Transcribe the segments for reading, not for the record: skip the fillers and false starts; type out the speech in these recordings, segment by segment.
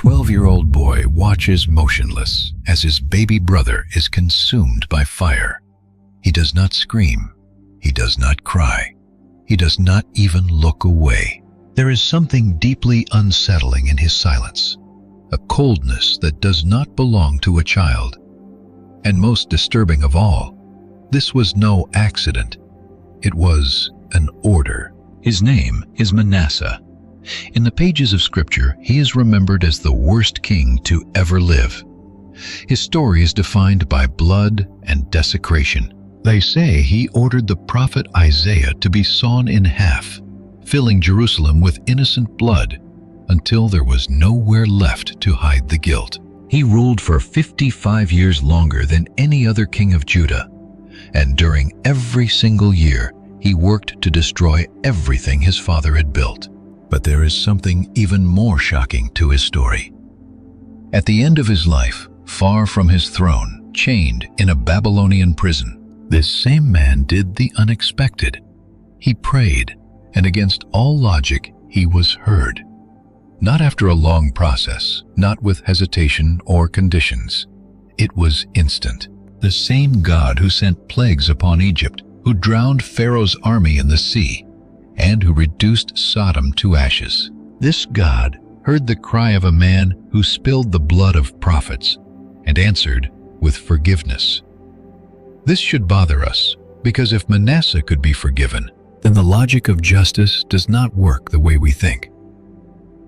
12-year-old boy watches motionless as his baby brother is consumed by fire. He does not scream. He does not cry. He does not even look away. There is something deeply unsettling in his silence, a coldness that does not belong to a child. And most disturbing of all, this was no accident. It was an order. His name is Manasseh. In the pages of Scripture, he is remembered as the worst king to ever live. His story is defined by blood and desecration. They say he ordered the prophet Isaiah to be sawn in half, filling Jerusalem with innocent blood until there was nowhere left to hide the guilt. He ruled for 55 years longer than any other king of Judah, and during every single year, he worked to destroy everything his father had built. But there is something even more shocking to his story. At the end of his life, far from his throne, chained in a Babylonian prison, this same man did the unexpected. He prayed, and against all logic, he was heard. Not after a long process, not with hesitation or conditions. It was instant. The same God who sent plagues upon Egypt, who drowned Pharaoh's army in the sea, and who reduced Sodom to ashes. This God heard the cry of a man who spilled the blood of prophets and answered with forgiveness. This should bother us, because if Manasseh could be forgiven, then the logic of justice does not work the way we think.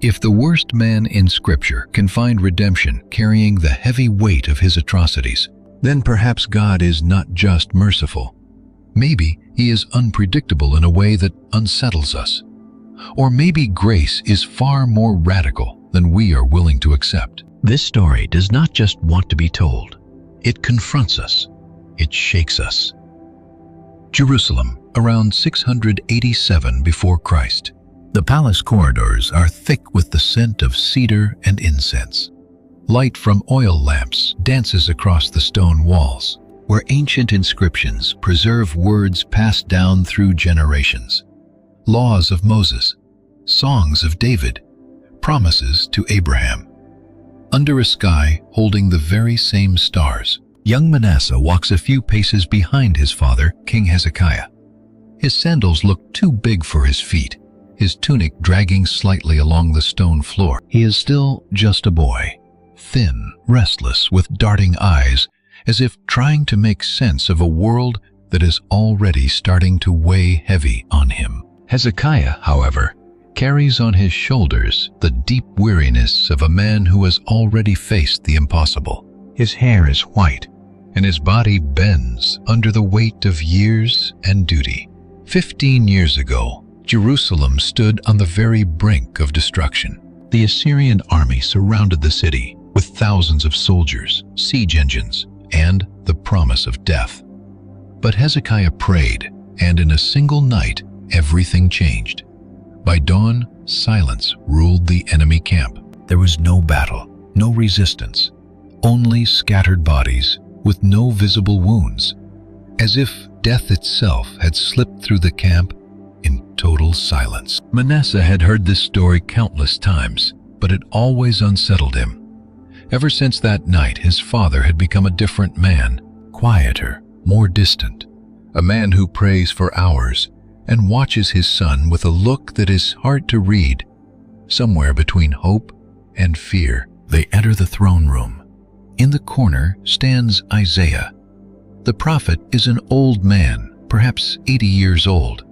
If the worst man in Scripture can find redemption carrying the heavy weight of his atrocities, then perhaps God is not just merciful. Maybe he is unpredictable in a way that unsettles us. Or maybe grace is far more radical than we are willing to accept. This story does not just want to be told. It confronts us. It shakes us. Jerusalem, around 687 before Christ. The palace corridors are thick with the scent of cedar and incense. Light from oil lamps dances across the stone walls, where ancient inscriptions preserve words passed down through generations. Laws of Moses, songs of David, promises to Abraham. Under a sky holding the very same stars, young Manasseh walks a few paces behind his father, King Hezekiah. His sandals look too big for his feet, his tunic dragging slightly along the stone floor. He is still just a boy, thin, restless, with darting eyes, as if trying to make sense of a world that is already starting to weigh heavy on him. Hezekiah, however, carries on his shoulders the deep weariness of a man who has already faced the impossible. His hair is white, and his body bends under the weight of years and duty. 15 years ago, Jerusalem stood on the very brink of destruction. The Assyrian army surrounded the city with thousands of soldiers, siege engines, and the promise of death. But Hezekiah prayed, and in a single night, everything changed. By dawn, silence ruled the enemy camp. There was no battle, no resistance, only scattered bodies with no visible wounds, as if death itself had slipped through the camp in total silence. Manasseh had heard this story countless times, but it always unsettled him. Ever since that night, his father had become a different man, quieter, more distant, a man who prays for hours and watches his son with a look that is hard to read, somewhere between hope and fear. They enter the throne room. In the corner stands Isaiah. The prophet is an old man, perhaps 80 years old.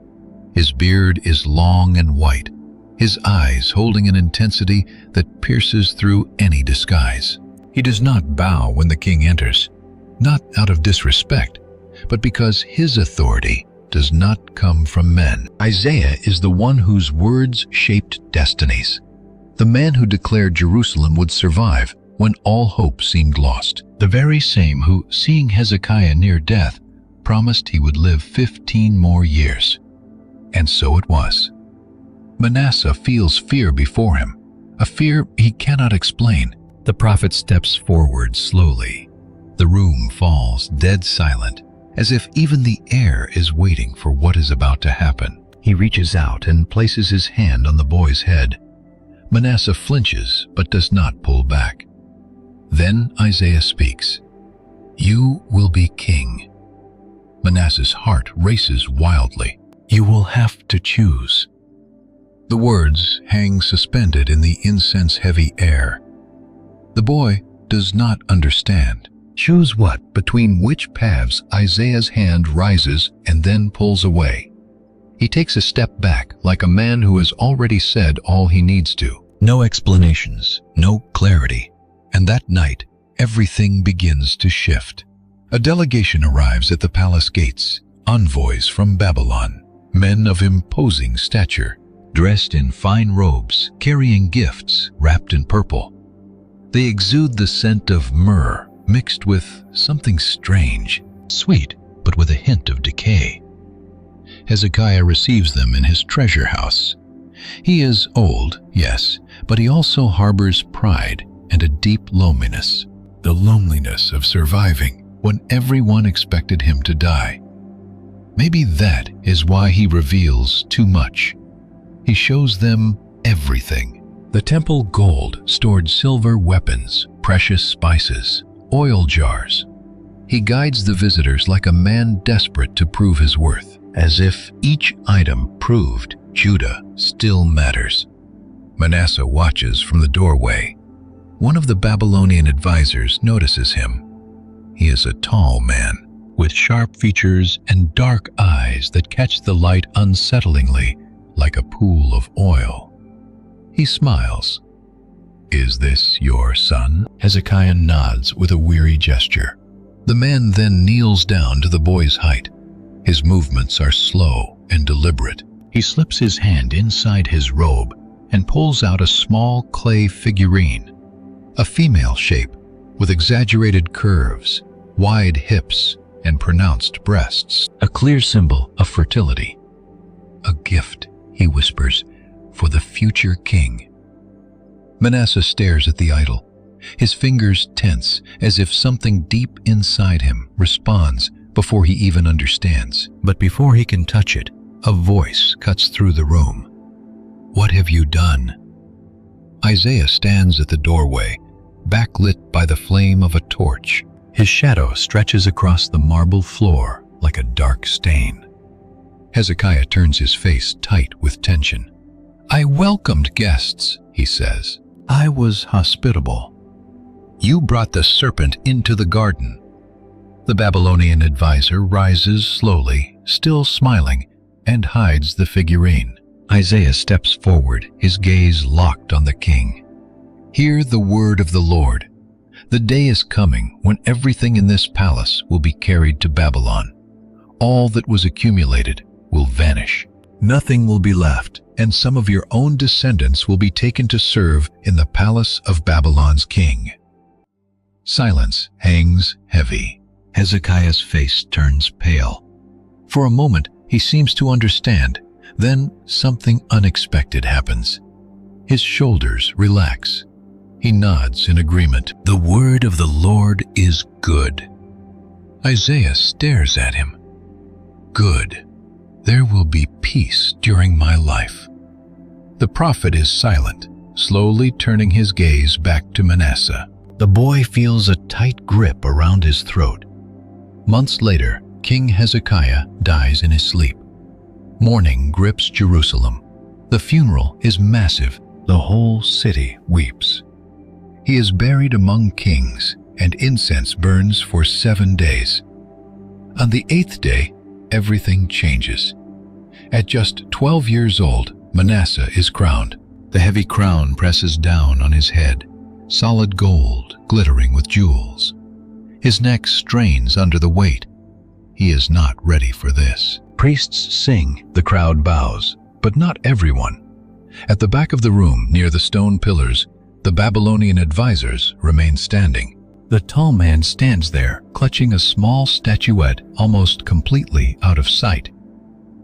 His beard is long and white, his eyes holding an intensity that pierces through any disguise. He does not bow when the king enters, not out of disrespect, but because his authority does not come from men. Isaiah is the one whose words shaped destinies, the man who declared Jerusalem would survive when all hope seemed lost, the very same who, seeing Hezekiah near death, promised he would live 15 more years. And so it was. Manasseh feels fear before him, a fear he cannot explain. The prophet steps forward slowly. The room falls dead silent, as if even the air is waiting for what is about to happen. He reaches out and places his hand on the boy's head. Manasseh flinches but does not pull back. Then Isaiah speaks, "You will be king." Manasseh's heart races wildly. "You will have to choose." The words hang suspended in the incense-heavy air. The boy does not understand. Choose what? Between which paths? Isaiah's hand rises and then pulls away. He takes a step back like a man who has already said all he needs to. No explanations, no clarity. And that night, everything begins to shift. A delegation arrives at the palace gates, envoys from Babylon, men of imposing stature, dressed in fine robes, carrying gifts wrapped in purple. They exude the scent of myrrh mixed with something strange, sweet, but with a hint of decay. Hezekiah receives them in his treasure house. He is old, yes, but he also harbors pride and a deep loneliness, the loneliness of surviving when everyone expected him to die. Maybe that is why he reveals too much. He shows them everything. The temple gold stored silver weapons, precious spices, oil jars. He guides the visitors like a man desperate to prove his worth, as if each item proved Judah still matters. Manasseh watches from the doorway. One of the Babylonian advisors notices him. He is a tall man, with sharp features and dark eyes that catch the light unsettlingly, like a pool of oil. He smiles. "Is this your son?" Hezekiah nods with a weary gesture. The man then kneels down to the boy's height. His movements are slow and deliberate. He slips his hand inside his robe and pulls out a small clay figurine, a female shape with exaggerated curves, wide hips, and pronounced breasts, a clear symbol of fertility. "A gift," he whispers, "for the future king." Manasseh stares at the idol. His fingers tense as if something deep inside him responds before he even understands. But before he can touch it, a voice cuts through the room. "What have you done?" Isaiah stands at the doorway, backlit by the flame of a torch. His shadow stretches across the marble floor like a dark stain. Hezekiah turns his face tight with tension. "I welcomed guests," he says. "I was hospitable. You brought the serpent into the garden." The Babylonian advisor rises slowly, still smiling, and hides the figurine. Isaiah steps forward, his gaze locked on the king. "Hear the word of the Lord. The day is coming when everything in this palace will be carried to Babylon. All that was accumulated will vanish. Nothing will be left, and some of your own descendants will be taken to serve in the palace of Babylon's king." Silence hangs heavy. Hezekiah's face turns pale. For a moment, he seems to understand. Then something unexpected happens. His shoulders relax. He nods in agreement. "The word of the Lord is good." Isaiah stares at him. "Good. There will be peace during my life." The prophet is silent, slowly turning his gaze back to Manasseh. The boy feels a tight grip around his throat. Months later, King Hezekiah dies in his sleep. Mourning grips Jerusalem. The funeral is massive. The whole city weeps. He is buried among kings, and incense burns for 7 days. On the 8th day, everything changes. At just 12 years old, Manasseh is crowned. The heavy crown presses down on his head, solid gold glittering with jewels. His neck strains under the weight. He is not ready for this. Priests sing, the crowd bows, but not everyone. At the back of the room, near the stone pillars, the Babylonian advisors remain standing. The tall man stands there, clutching a small statuette almost completely out of sight.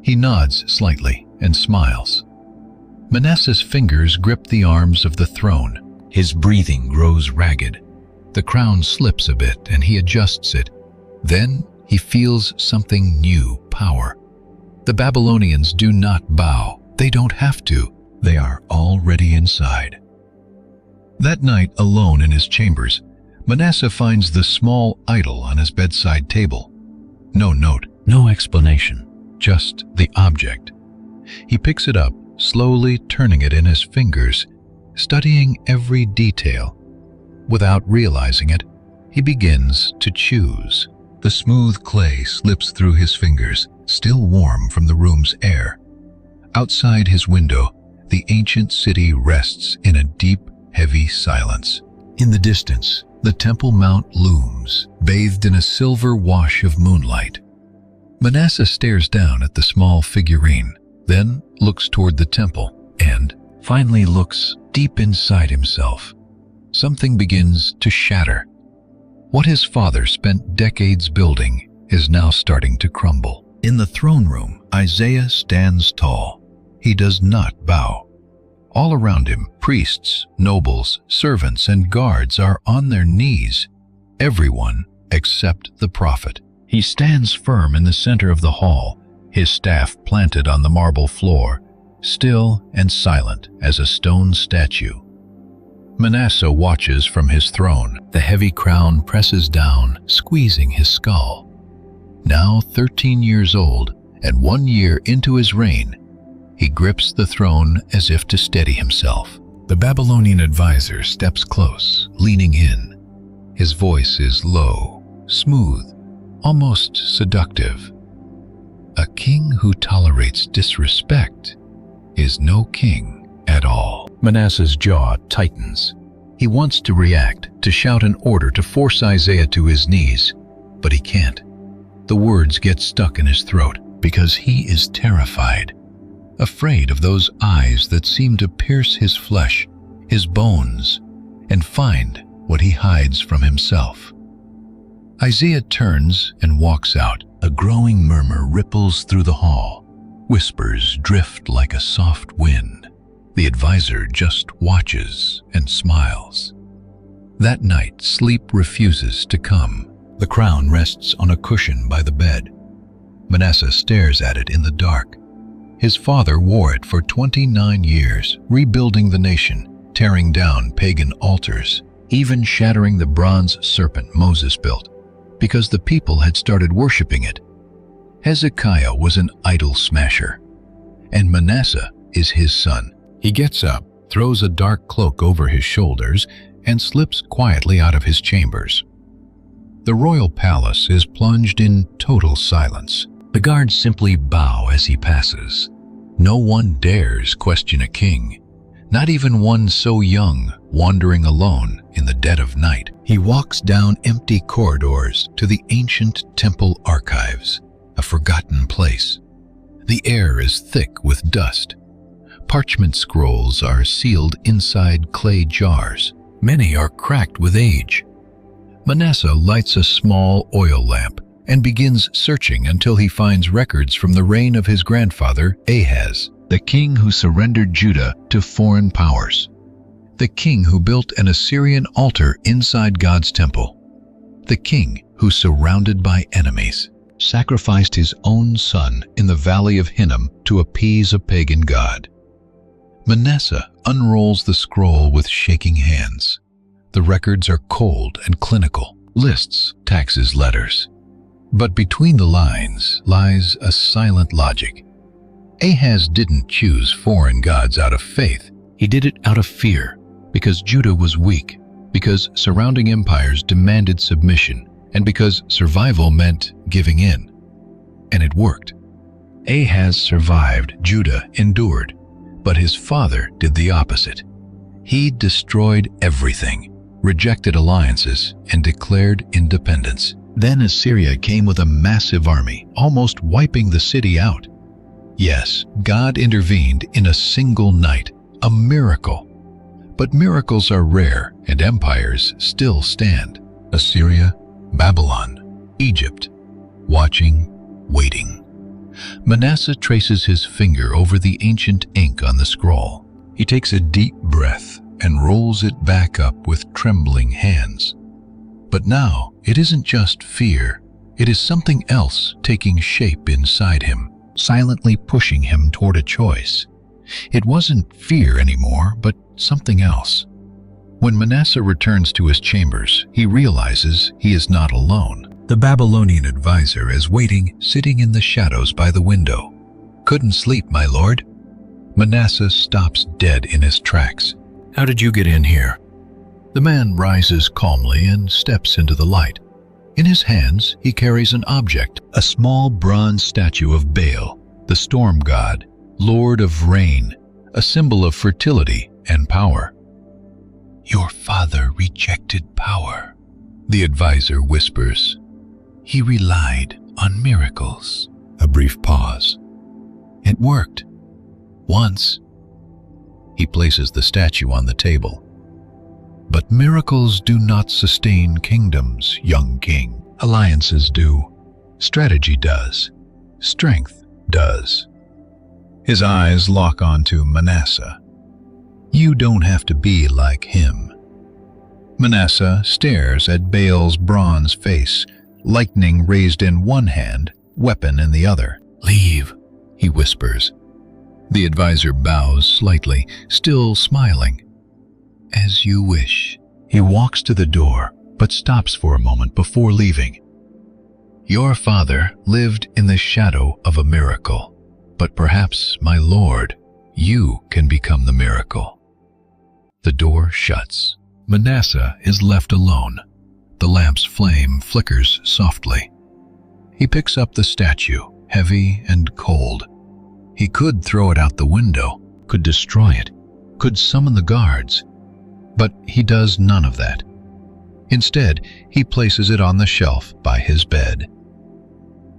He nods slightly and smiles. Manasseh's fingers grip the arms of the throne. His breathing grows ragged. The crown slips a bit and he adjusts it. Then he feels something new, power. The Babylonians do not bow. They don't have to. They are already inside. That night, alone in his chambers, Manasseh finds the small idol on his bedside table. No note, no explanation, just the object. He picks it up, slowly turning it in his fingers, studying every detail. Without realizing it, he begins to choose. The smooth clay slips through his fingers, still warm from the room's air. Outside his window, the ancient city rests in a deep, heavy silence. In the distance, the Temple Mount looms, bathed in a silver wash of moonlight. Manasseh stares down at the small figurine, then looks toward the temple, and finally looks deep inside himself. Something begins to shatter. What his father spent decades building is now starting to crumble. In the throne room, Isaiah stands tall. He does not bow. All around him, priests, nobles, servants, and guards are on their knees, everyone except the prophet. He stands firm in the center of the hall, his staff planted on the marble floor, still and silent as a stone statue. Manasseh watches from his throne. The heavy crown presses down, squeezing his skull. Now 13 years old, and 1 year into his reign, he grips the throne as if to steady himself. The Babylonian advisor steps close, leaning in. His voice is low, smooth, almost seductive. A king who tolerates disrespect is no king at all. Manasseh's jaw tightens. He wants to react, to shout an order, to force Isaiah to his knees, but he can't. The words get stuck in his throat because he is terrified, afraid of those eyes that seem to pierce his flesh, his bones, and find what he hides from himself. Isaiah turns and walks out. A growing murmur ripples through the hall. Whispers drift like a soft wind. The advisor just watches and smiles. That night, sleep refuses to come. The crown rests on a cushion by the bed. Manasseh stares at it in the dark. His father wore it for 29 years, rebuilding the nation, tearing down pagan altars, even shattering the bronze serpent Moses built, because the people had started worshiping it. Hezekiah was an idol smasher, and Manasseh is his son. He gets up, throws a dark cloak over his shoulders, and slips quietly out of his chambers. The royal palace is plunged in total silence. The guards simply bow as he passes. No one dares question a king, not even one so young, wandering alone in the dead of night. He walks down empty corridors to the ancient temple archives, a forgotten place. The air is thick with dust. Parchment scrolls are sealed inside clay jars. Many are cracked with age. Manasseh lights a small oil lamp and begins searching until he finds records from the reign of his grandfather, Ahaz, the king who surrendered Judah to foreign powers, the king who built an Assyrian altar inside God's temple, the king who, surrounded by enemies, sacrificed his own son in the valley of Hinnom to appease a pagan god. Manasseh unrolls the scroll with shaking hands. The records are cold and clinical, lists, taxes, letters. But between the lines lies a silent logic. Ahaz didn't choose foreign gods out of faith. He did it out of fear, because Judah was weak, because surrounding empires demanded submission, and because survival meant giving in. And it worked. Ahaz survived, Judah endured. But his father did the opposite. He destroyed everything, rejected alliances, and declared independence. Then Assyria came with a massive army, almost wiping the city out. Yes, God intervened in a single night, a miracle. But miracles are rare, and empires still stand. Assyria, Babylon, Egypt, watching, waiting. Manasseh traces his finger over the ancient ink on the scroll. He takes a deep breath and rolls it back up with trembling hands. But now, it isn't just fear. It is something else taking shape inside him, silently pushing him toward a choice. It wasn't fear anymore, but something else. When Manasseh returns to his chambers, he realizes he is not alone. The Babylonian advisor is waiting, sitting in the shadows by the window. "Couldn't sleep, my lord." Manasseh stops dead in his tracks. "How did you get in here?" The man rises calmly and steps into the light. In his hands, he carries an object, a small bronze statue of Baal, the storm god, lord of rain, a symbol of fertility and power. "Your father rejected power," the advisor whispers. "He relied on miracles." A brief pause. "It worked. Once." He places the statue on the table. "But miracles do not sustain kingdoms, young king. Alliances do. Strategy does. Strength does." His eyes lock onto Manasseh. "You don't have to be like him." Manasseh stares at Baal's bronze face, lightning raised in one hand, weapon in the other. "Leave," he whispers. The advisor bows slightly, still smiling. "As you wish." He walks to the door, but stops for a moment before leaving. "Your father lived in the shadow of a miracle, but perhaps, my lord, you can become the miracle." The door shuts. Manasseh is left alone. The lamp's flame flickers softly. He picks up the statue, heavy and cold. He could throw it out the window, could destroy it, could summon the guards. But he does none of that. Instead, he places it on the shelf by his bed.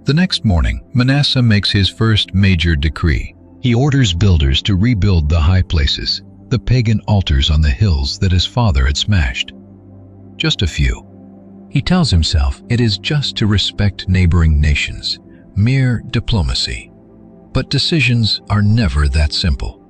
The next morning, Manasseh makes his first major decree. He orders builders to rebuild the high places, the pagan altars on the hills that his father had smashed. Just a few. He tells himself it is just to respect neighboring nations, mere diplomacy. But decisions are never that simple.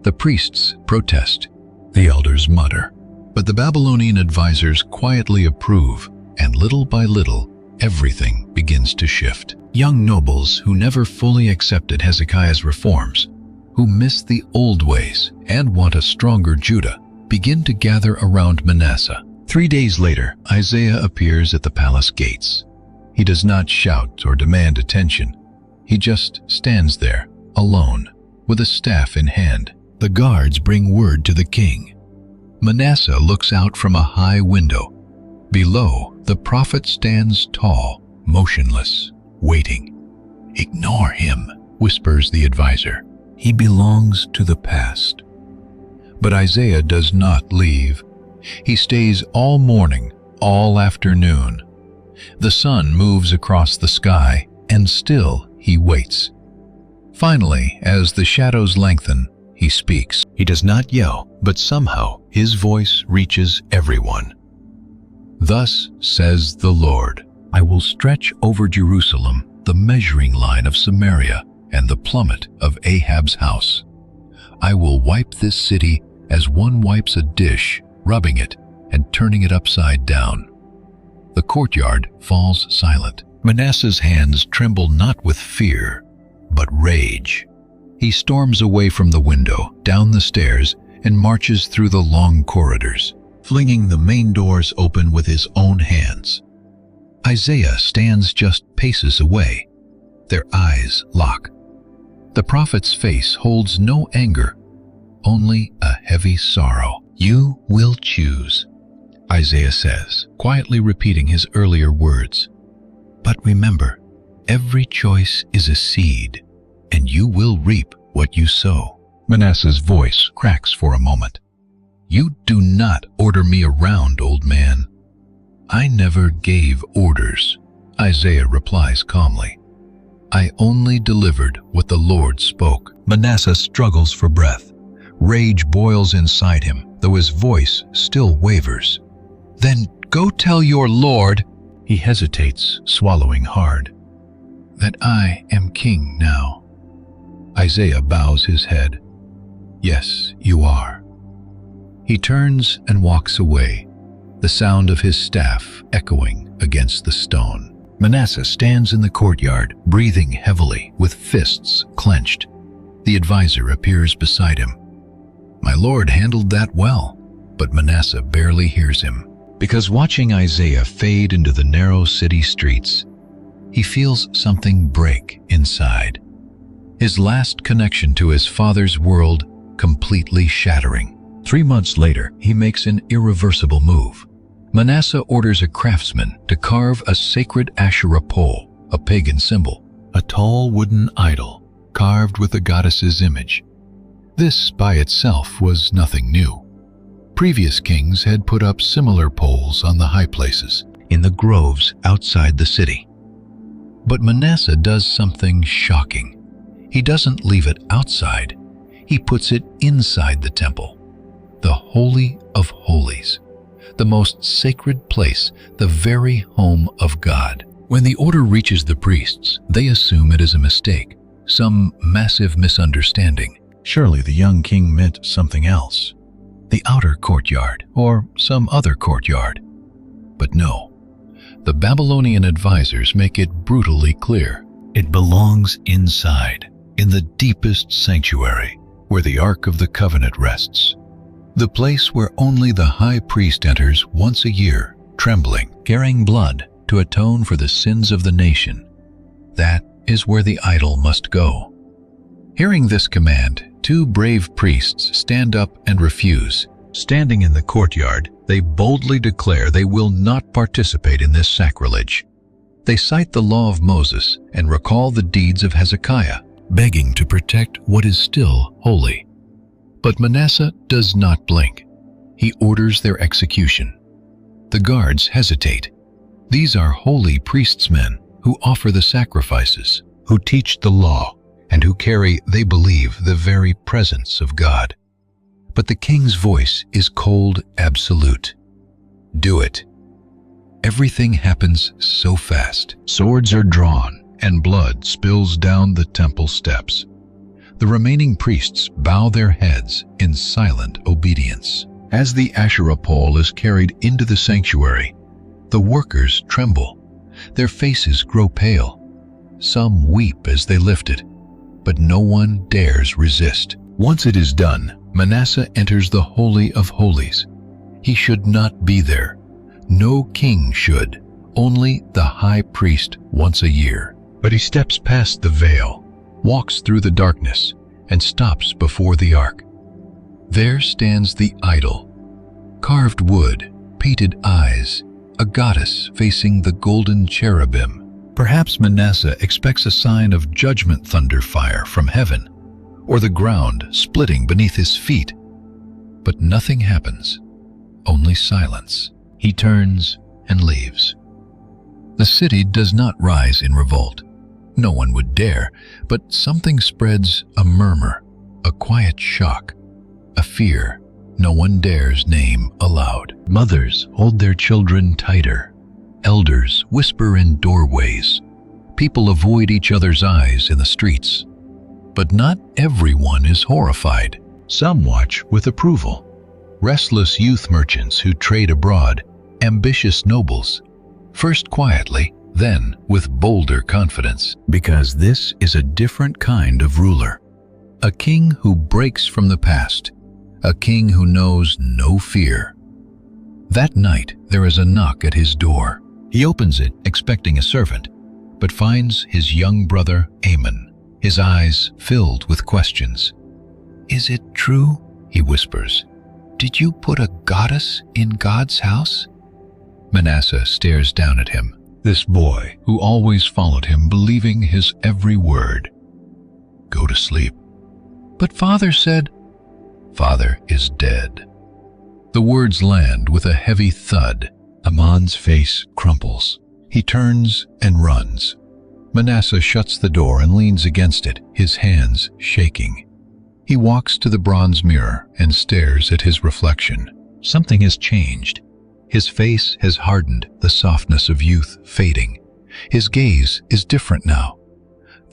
The priests protest. The elders mutter. But the Babylonian advisors quietly approve, and little by little, everything begins to shift. Young nobles who never fully accepted Hezekiah's reforms, who miss the old ways and want a stronger Judah, begin to gather around Manasseh. 3 days later, Isaiah appears at the palace gates. He does not shout or demand attention. He just stands there, alone, with a staff in hand. The guards bring word to the king. Manasseh looks out from a high window. Below, the prophet stands tall, motionless, waiting. "Ignore him," whispers the advisor. "He belongs to the past." But Isaiah does not leave. He stays all morning, all afternoon. The sun moves across the sky, and still he waits. Finally, as the shadows lengthen, he speaks. He does not yell, but somehow his voice reaches everyone. "Thus says the Lord, I will stretch over Jerusalem the measuring line of Samaria and the plummet of Ahab's house. I will wipe this city as one wipes a dish, rubbing it and turning it upside down." The courtyard falls silent. Manasseh's hands tremble not with fear, but rage. He storms away from the window, down the stairs, and marches through the long corridors, flinging the main doors open with his own hands. Isaiah stands just paces away. Their eyes lock. The prophet's face holds no anger, only a heavy sorrow. "You will choose," Isaiah says, quietly repeating his earlier words. "But remember, every choice is a seed, and you will reap what you sow." Manasseh's voice cracks for a moment. "You do not order me around, old man." "I never gave orders," Isaiah replies calmly. "I only delivered what the Lord spoke." Manasseh struggles for breath. Rage boils inside him, though his voice still wavers. "Then go tell your Lord," he hesitates, swallowing hard, "that I am king now." Isaiah bows his head. "Yes, you are." He turns and walks away, the sound of his staff echoing against the stone. Manasseh stands in the courtyard, breathing heavily, with fists clenched. The advisor appears beside him. "My lord handled that well," but Manasseh barely hears him, because watching Isaiah fade into the narrow city streets, he feels something break inside. His last connection to his father's world completely shattering. 3 months later, he makes an irreversible move. Manasseh orders a craftsman to carve a sacred Asherah pole, a pagan symbol, a tall wooden idol carved with the goddess's image. This by itself was nothing new. Previous kings had put up similar poles on the high places, in the groves outside the city. But Manasseh does something shocking. He doesn't leave it outside, he puts it inside the temple, the Holy of Holies, the most sacred place, the very home of God. When the order reaches the priests, they assume it is a mistake, some massive misunderstanding. Surely the young king meant something else, the outer courtyard or some other courtyard. But no, the Babylonian advisors make it brutally clear. It belongs inside, in the deepest sanctuary, where the Ark of the Covenant rests. The place where only the high priest enters once a year, trembling, carrying blood to atone for the sins of the nation. That is where the idol must go. Hearing this command, 2 brave priests stand up and refuse. Standing in the courtyard, they boldly declare they will not participate in this sacrilege. They cite the law of Moses and recall the deeds of Hezekiah, begging to protect what is still holy. But Manasseh does not blink. He orders their execution. The guards hesitate. These are holy priestsmen who offer the sacrifices, who teach the law, and who carry, they believe, the very presence of God. But the king's voice is cold, absolute. Do it. Everything happens so fast. Swords are drawn, and blood spills down the temple steps. The remaining priests bow their heads in silent obedience. As the Asherah pole is carried into the sanctuary, the workers tremble. Their faces grow pale. Some weep as they lift it, but no one dares resist. Once it is done, Manasseh enters the Holy of Holies. He should not be there. No king should, only the high priest once a year. But he steps past the veil, walks through the darkness, and stops before the ark. There stands the idol. Carved wood, painted eyes, a goddess facing the golden cherubim. Perhaps Manasseh expects a sign of judgment thunder fire from heaven, or the ground splitting beneath his feet. But nothing happens, only silence. He turns and leaves. The city does not rise in revolt. No one would dare, but something spreads, a murmur, a quiet shock, a fear no one dares name aloud. Mothers hold their children tighter. Elders whisper in doorways. People avoid each other's eyes in the streets. But not everyone is horrified. Some watch with approval. Restless youth merchants who trade abroad, ambitious nobles, first quietly, then with bolder confidence, because this is a different kind of ruler. A king who breaks from the past, a king who knows no fear. That night there is a knock at his door. He opens it, expecting a servant, but finds his young brother Amon, his eyes filled with questions. "Is it true?" he whispers. "Did you put a goddess in God's house?" Manasseh stares down at him, this boy who always followed him, believing his every word. "Go to sleep." "But father said—" "Father is dead." The words land with a heavy thud. Amon's face crumples. He turns and runs. Manasseh shuts the door and leans against it, his hands shaking. He walks to the bronze mirror and stares at his reflection. Something has changed. His face has hardened, the softness of youth fading. His gaze is different now.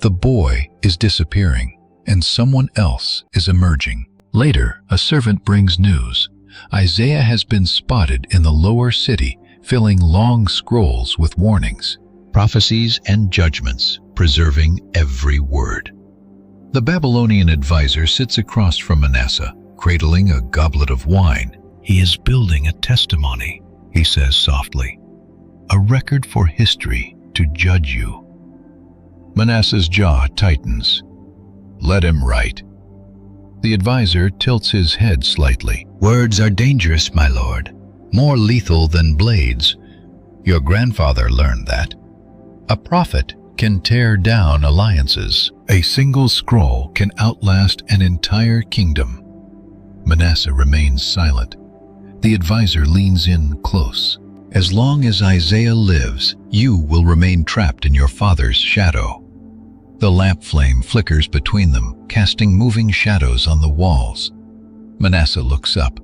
The boy is disappearing, and someone else is emerging. Later, a servant brings news. Isaiah has been spotted in the lower city, filling long scrolls with warnings, prophecies, and judgments, preserving every word. The Babylonian advisor sits across from Manasseh, cradling a goblet of wine. "He is building a testimony," he says softly, "a record for history to judge you." Manasseh's jaw tightens. "Let him write." The advisor tilts his head slightly. "Words are dangerous, my lord, more lethal than blades. Your grandfather learned that. A prophet can tear down alliances. A single scroll can outlast an entire kingdom." Manasseh remains silent. The advisor leans in close. "As long as Isaiah lives, you will remain trapped in your father's shadow." The lamp flame flickers between them, casting moving shadows on the walls. Manasseh looks up.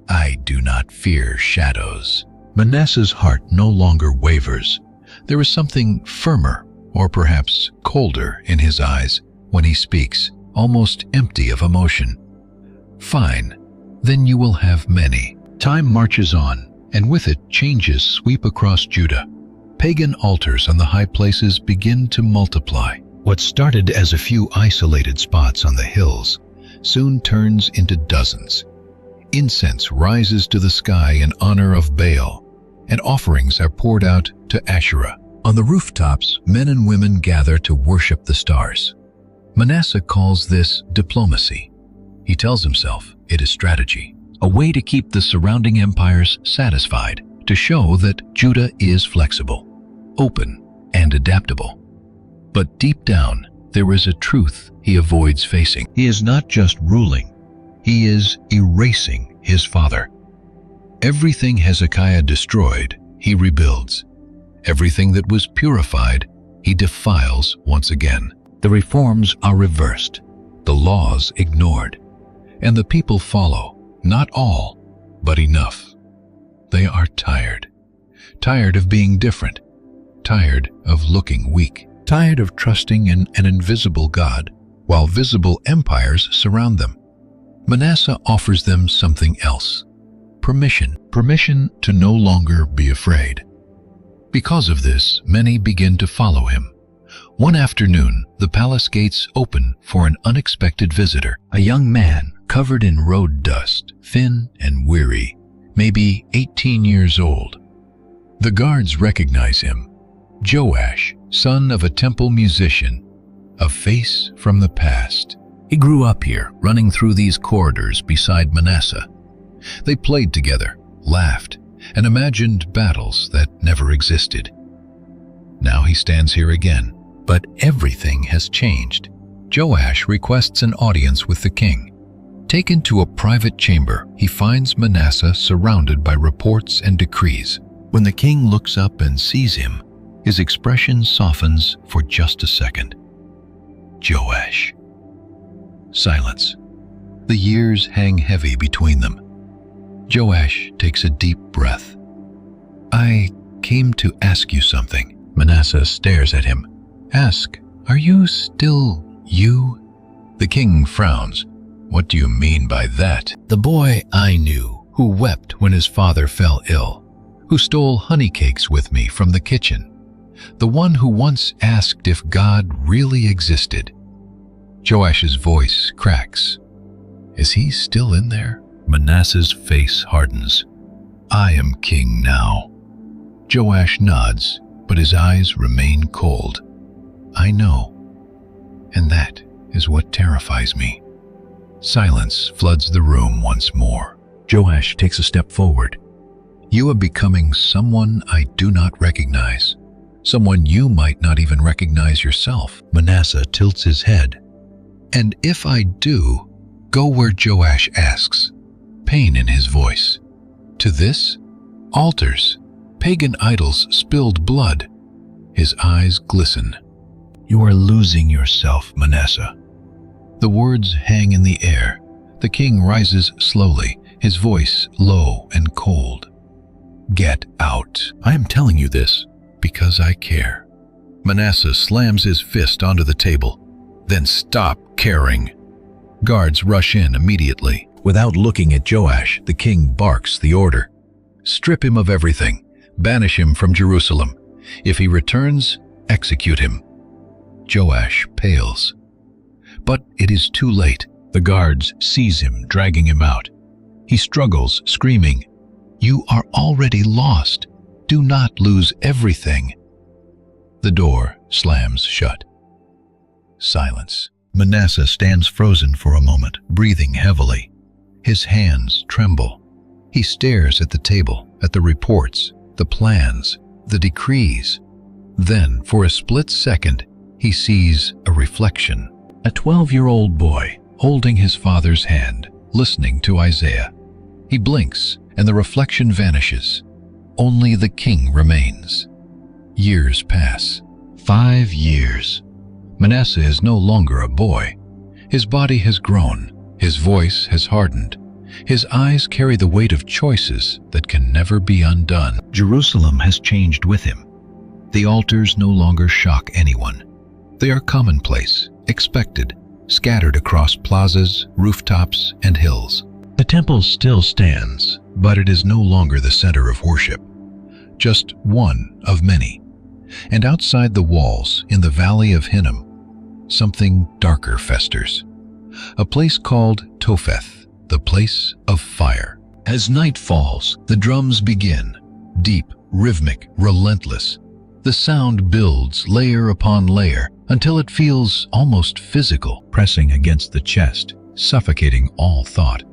"I do not fear shadows." Manasseh's heart no longer wavers. There is something firmer, or perhaps colder, in his eyes when he speaks, almost empty of emotion. "Fine, then you will have many." Time marches on, and with it changes sweep across Judah. Pagan altars on the high places begin to multiply. What started as a few isolated spots on the hills soon turns into dozens. Incense rises to the sky in honor of Baal, and offerings are poured out to Asherah. On the rooftops, men and women gather to worship the stars. Manasseh calls this diplomacy. He tells himself it is strategy, a way to keep the surrounding empires satisfied, to show that Judah is flexible, open, and adaptable. But deep down, there is a truth he avoids facing. He is not just ruling, he is erasing his father. Everything Hezekiah destroyed, he rebuilds. Everything that was purified, he defiles once again. The reforms are reversed, the laws ignored, and the people follow, not all, but enough. They are tired. Tired of being different. Tired of looking weak. Tired of trusting in an invisible God, while visible empires surround them. Manasseh offers them something else. Permission. Permission to no longer be afraid. Because of this, many begin to follow him. One afternoon, the palace gates open for an unexpected visitor, a young man covered in road dust, thin and weary, maybe 18 years old. The guards recognize him. Joash, son of a temple musician, a face from the past. He grew up here, running through these corridors beside Manasseh. They played together, laughed, and imagined battles that never existed. Now he stands here again, but everything has changed. Joash requests an audience with the king. Taken to a private chamber, he finds Manasseh surrounded by reports and decrees. When the king looks up and sees him, his expression softens for just a second. Joash. Silence. The years hang heavy between them. Joash takes a deep breath. "I came to ask you something." Manasseh stares at him. "Ask, are you still you?" The king frowns. "What do you mean by that?" "The boy I knew, who wept when his father fell ill, who stole honey cakes with me from the kitchen. The one who once asked if God really existed." Joash's voice cracks. "Is he still in there?" Manasseh's face hardens. "I am king now." Joash nods, but his eyes remain cold. "I know, and that is what terrifies me." Silence floods the room once more. Joash takes a step forward. "You are becoming someone I do not recognize. Someone you might not even recognize yourself." Manasseh tilts his head. "And if I do, go where Joash asks." Pain in his voice. "To this? Altars, pagan idols, spilled blood." His eyes glisten. "You are losing yourself, Manasseh." The words hang in the air. The king rises slowly, his voice low and cold. "Get out. I am telling you this because I care." Manasseh slams his fist onto the table. "Then stop caring." Guards rush in immediately. Without looking at Joash, the king barks the order. "Strip him of everything. Banish him from Jerusalem. If he returns, execute him." Joash pales. But it is too late. The guards seize him, dragging him out. He struggles, screaming, "You are already lost. Do not lose everything." The door slams shut. Silence. Manasseh stands frozen for a moment, breathing heavily. His hands tremble. He stares at the table, at the reports, the plans, the decrees. Then, for a split second, he sees a reflection. A 12-year-old boy, holding his father's hand, listening to Isaiah. He blinks, and the reflection vanishes. Only the king remains. Years pass. 5 years. Manasseh is no longer a boy. His body has grown. His voice has hardened. His eyes carry the weight of choices that can never be undone. Jerusalem has changed with him. The altars no longer shock anyone. They are commonplace, expected, scattered across plazas, rooftops, and hills. The temple still stands, but it is no longer the center of worship. Just one of many. And outside the walls, in the valley of Hinnom, something darker festers. A place called Topheth, the place of fire. As night falls, the drums begin, deep, rhythmic, relentless. The sound builds layer upon layer until it feels almost physical, pressing against the chest, suffocating all thought.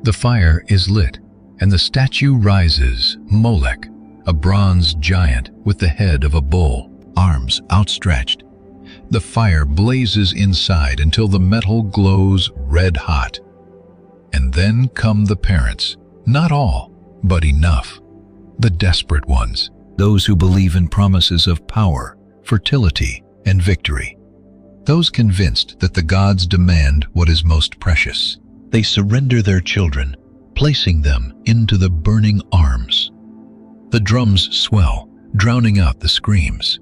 The fire is lit, and the statue rises, Molech, a bronze giant with the head of a bull, arms outstretched. The fire blazes inside until the metal glows red hot. And then come the parents, not all, but enough. The desperate ones, those who believe in promises of power, fertility, and victory. Those convinced that the gods demand what is most precious. They surrender their children, placing them into the burning arms. The drums swell, drowning out the screams.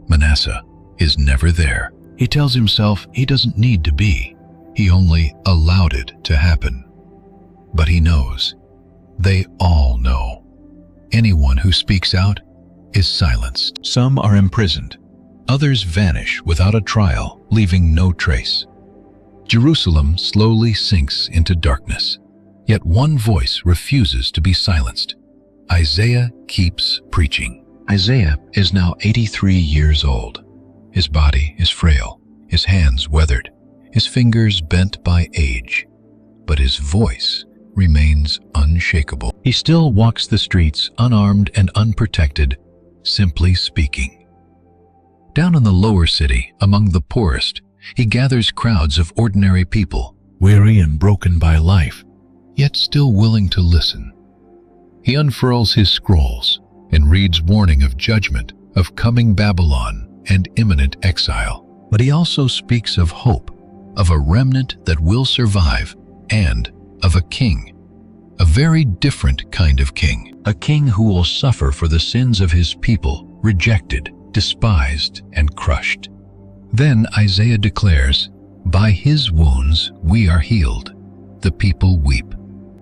Manasseh is never there. He tells himself he doesn't need to be. He only allowed it to happen. But he knows. They all know. Anyone who speaks out is silenced. Some are imprisoned. Others vanish without a trial, leaving no trace. Jerusalem slowly sinks into darkness. Yet one voice refuses to be silenced. Isaiah keeps preaching. Isaiah is now 83 years old. His body is frail, his hands weathered, his fingers bent by age. But his voice remains unshakable. He still walks the streets unarmed and unprotected, simply speaking. Down in the lower city, among the poorest, he gathers crowds of ordinary people, weary and broken by life, yet still willing to listen. He unfurls his scrolls and reads warning of judgment, of coming Babylon and imminent exile. But he also speaks of hope, of a remnant that will survive, and of a king. A very different kind of king. A king who will suffer for the sins of his people, rejected, despised, and crushed. Then Isaiah declares, "By his wounds we are healed." The people weep.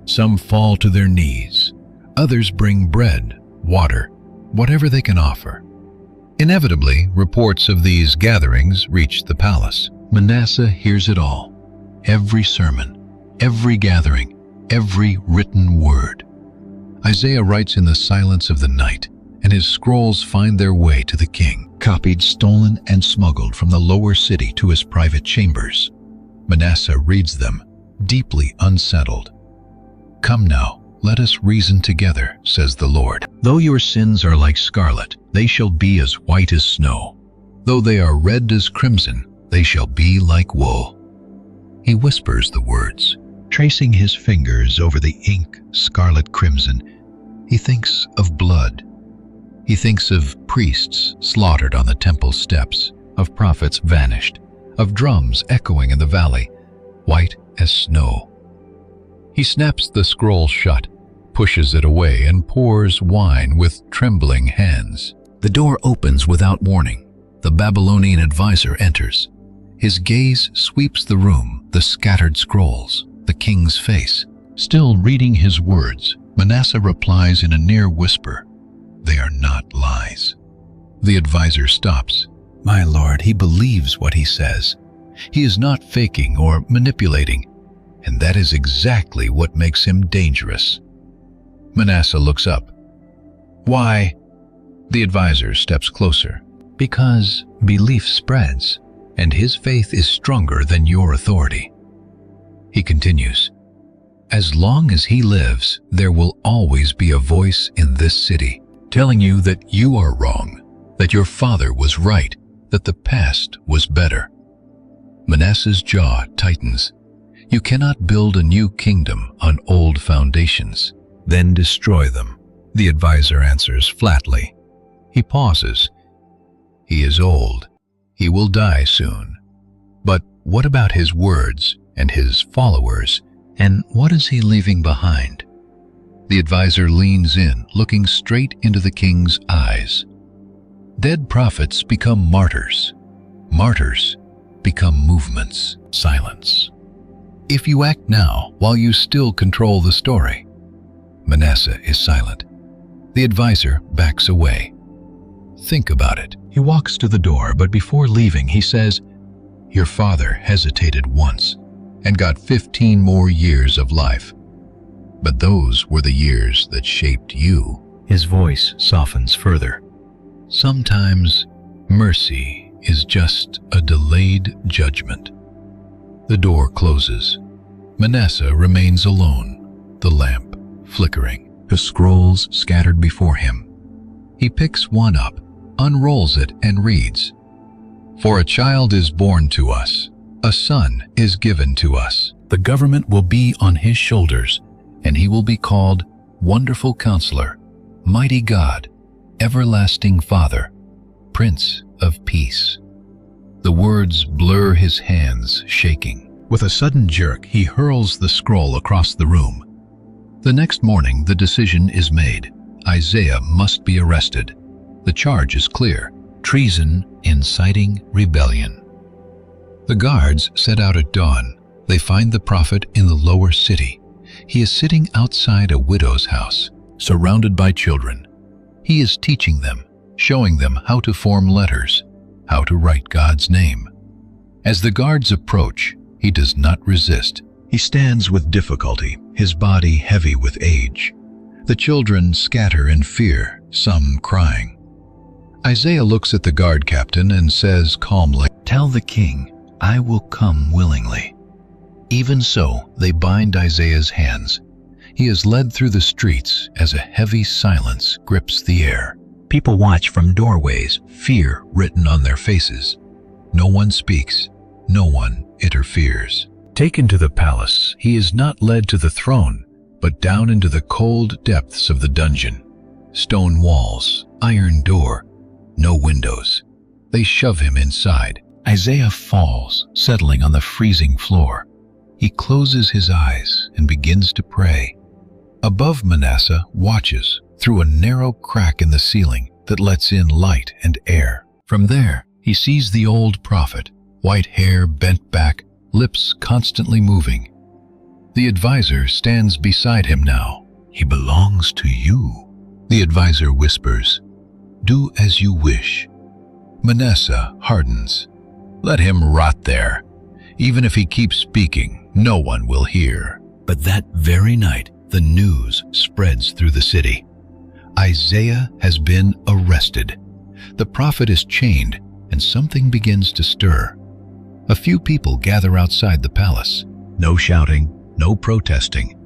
Some fall to their knees. Others bring bread, water, whatever they can offer. Inevitably, reports of these gatherings reach the palace. Manasseh hears it all. Every sermon, every gathering, every written word. Isaiah writes in the silence of the night, and his scrolls find their way to the king, copied, stolen, and smuggled from the lower city to his private chambers. Manasseh reads them, deeply unsettled. "Come now, let us reason together," says the Lord. "Though your sins are like scarlet, they shall be as white as snow. Though they are red as crimson, they shall be like wool." He whispers the words, tracing his fingers over the ink scarlet crimson. He thinks of blood. He thinks of priests slaughtered on the temple steps, of prophets vanished, of drums echoing in the valley, white as snow. He snaps the scroll shut, pushes it away, and pours wine with trembling hands. The door opens without warning. The Babylonian advisor enters. His gaze sweeps the room, the scattered scrolls, the king's face. Still reading his words, Manasseh replies in a near whisper, "They are not lies." The advisor stops. "My lord, he believes what he says. He is not faking or manipulating, and that is exactly what makes him dangerous. Manasseh looks up. Why? The advisor steps closer. Because belief spreads, and his faith is stronger than your authority. He continues, as long as he lives, there will always be a voice in this city telling you that you are wrong, that your father was right, that the past was better. Manasseh's jaw tightens. You cannot build a new kingdom on old foundations, then destroy them, the advisor answers flatly. He pauses. He is old. He will die soon. But what about his words and his followers, and what is he leaving behind? The advisor leans in, looking straight into the king's eyes. Dead prophets become martyrs. Martyrs become movements. Silence. If you act now while you still control the story. Manasseh is silent. The advisor backs away. Think about it. He walks to the door, but before leaving, he says, your father hesitated once and got 15 more years of life. But those were the years that shaped you. His voice softens further. Sometimes mercy is just a delayed judgment. The door closes. Manasseh remains alone, the lamp flickering, the scrolls scattered before him. He picks one up, unrolls it, and reads, for a child is born to us, a son is given to us. The government will be on his shoulders, and he will be called Wonderful Counselor, Mighty God, Everlasting Father, Prince of Peace. The words blur his hands, shaking. With a sudden jerk, he hurls the scroll across the room. The next morning, the decision is made. Isaiah must be arrested. The charge is clear: treason, inciting rebellion. The guards set out at dawn. They find the prophet in the lower city. He is sitting outside a widow's house, surrounded by children. He is teaching them, showing them how to form letters, how to write God's name. As the guards approach, he does not resist. He stands with difficulty, his body heavy with age. The children scatter in fear, some crying. Isaiah looks at the guard captain and says calmly, tell the king, I will come willingly. Even so, they bind Isaiah's hands. He is led through the streets as a heavy silence grips the air. People watch from doorways, fear written on their faces. No one speaks. No one interferes. Taken to the palace, he is not led to the throne, but down into the cold depths of the dungeon. Stone walls, iron door, no windows. They shove him inside. Isaiah falls, settling on the freezing floor. He closes his eyes and begins to pray. Above, Manasseh watches through a narrow crack in the ceiling that lets in light and air. From there, he sees the old prophet, white hair bent back, lips constantly moving. The advisor stands beside him now. He belongs to you. The advisor whispers, do as you wish. Manasseh hardens. Let him rot there. Even if he keeps speaking, no one will hear. But that very night, the news spreads through the city. Isaiah has been arrested. The prophet is chained, and something begins to stir. A few people gather outside the palace. No shouting, no protesting,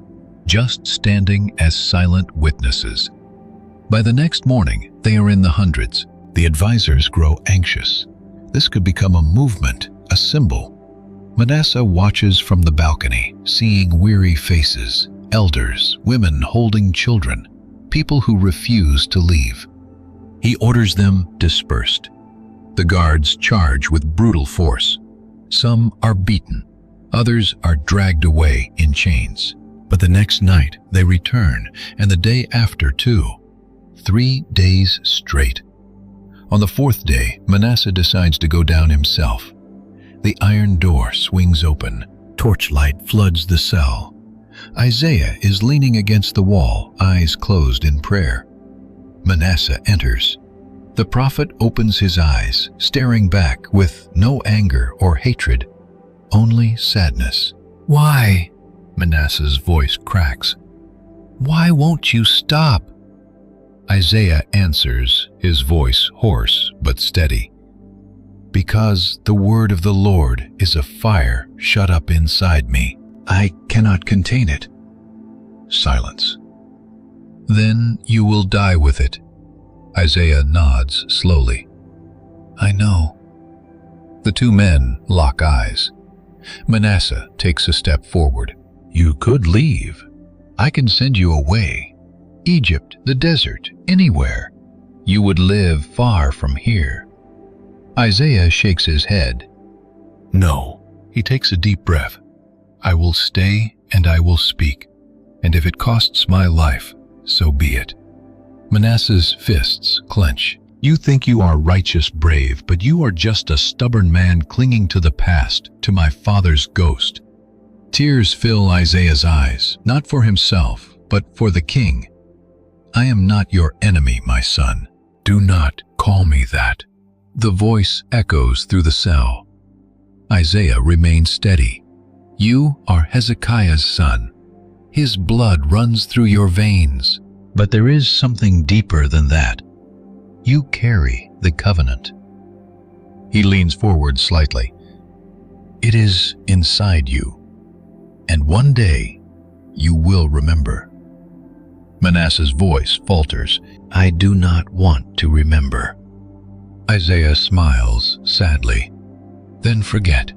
just standing as silent witnesses. By the next morning, they are in the hundreds. The advisors grow anxious. This could become a movement, a symbol. Manasseh watches from the balcony, seeing weary faces, elders, women holding children, people who refuse to leave. He orders them dispersed. The guards charge with brutal force. Some are beaten, others are dragged away in chains. But the next night they return, and the day after too. 3 days straight. On the 4th day, Manasseh decides to go down himself. The iron door swings open. Torchlight floods the cell. Isaiah is leaning against the wall, eyes closed in prayer. Manasseh enters. The prophet opens his eyes, staring back with no anger or hatred, only sadness. Why? Manasseh's voice cracks. Why won't you stop? Isaiah answers, his voice hoarse but steady. Because the word of the Lord is a fire shut up inside me. I cannot contain it. Silence. Then you will die with it. Isaiah nods slowly. I know. The two men lock eyes. Manasseh takes a step forward. You could leave. I can send you away. Egypt, the desert, anywhere. You would live far from here. Isaiah shakes his head. No. He takes a deep breath. I will stay and I will speak. And if it costs my life, so be it. Manasseh's fists clench. You think you are righteous brave, but you are just a stubborn man clinging to the past, to my father's ghost. Tears fill Isaiah's eyes, not for himself, but for the king. I am not your enemy, my son. Do not call me that. The voice echoes through the cell. Isaiah remains steady. You are Hezekiah's son. His blood runs through your veins. But there is something deeper than that. You carry the covenant. He leans forward slightly. It is inside you. And one day, you will remember. Manasseh's voice falters. I do not want to remember. Isaiah smiles sadly. Then forget.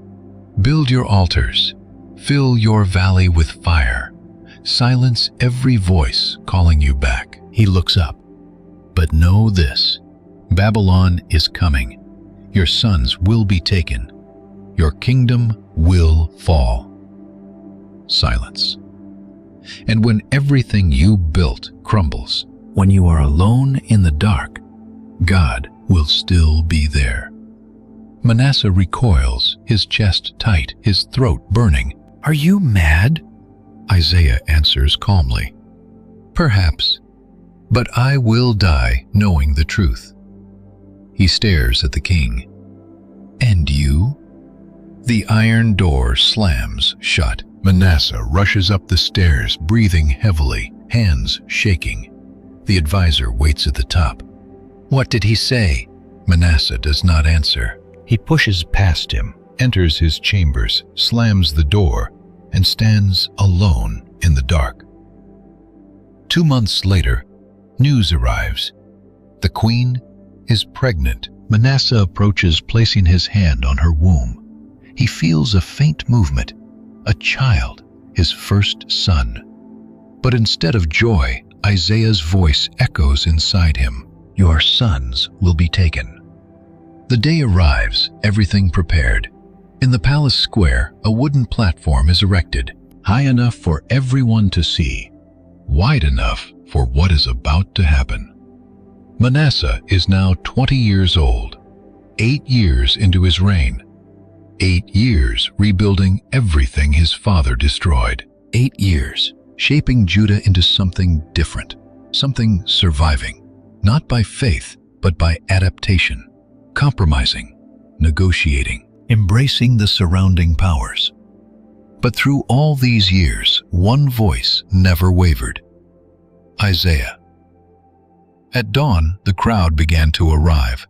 Build your altars. Fill your valley with fire. Silence every voice calling you back. He looks up. But know this. Babylon is coming. Your sons will be taken. Your kingdom will fall. Silence. And when everything you built crumbles, when you are alone in the dark, God will still be there. Manasseh recoils, his chest tight, his throat burning. Are you mad? Isaiah answers calmly. Perhaps, but I will die knowing the truth. He stares at the king. And you? The iron door slams shut. Manasseh rushes up the stairs, breathing heavily, hands shaking. The advisor waits at the top. What did he say? Manasseh does not answer. He pushes past him, enters his chambers, slams the door, and stands alone in the dark. 2 months later, news arrives. The queen is pregnant. Manasseh approaches, placing his hand on her womb. He feels a faint movement. A child, his first son. But instead of joy, Isaiah's voice echoes inside him. Your sons will be taken. The day arrives, everything prepared. In the palace square, a wooden platform is erected, high enough for everyone to see, wide enough for what is about to happen. Manasseh is now 20 years old, 8 years into his reign. 8 years rebuilding everything his father destroyed. 8 years shaping Judah into something different, something surviving, not by faith, but by adaptation, compromising, negotiating, embracing the surrounding powers. But through all these years, one voice never wavered. Isaiah. At dawn, the crowd began to arrive.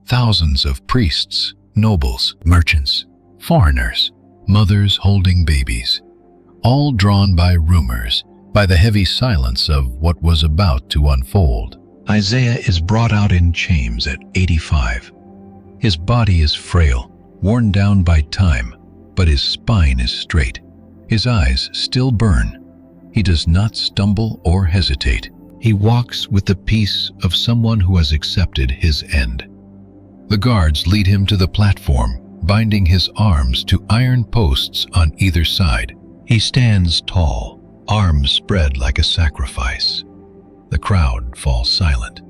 Thousands of priests, nobles, merchants, foreigners, mothers holding babies, all drawn by rumors, by the heavy silence of what was about to unfold. Isaiah is brought out in chains at 85. His body is frail, worn down by time, but his spine is straight. His eyes still burn. He does not stumble or hesitate. He walks with the peace of someone who has accepted his end. The guards lead him to the platform, binding his arms to iron posts on either side. He stands tall, arms spread like a sacrifice. The crowd falls silent.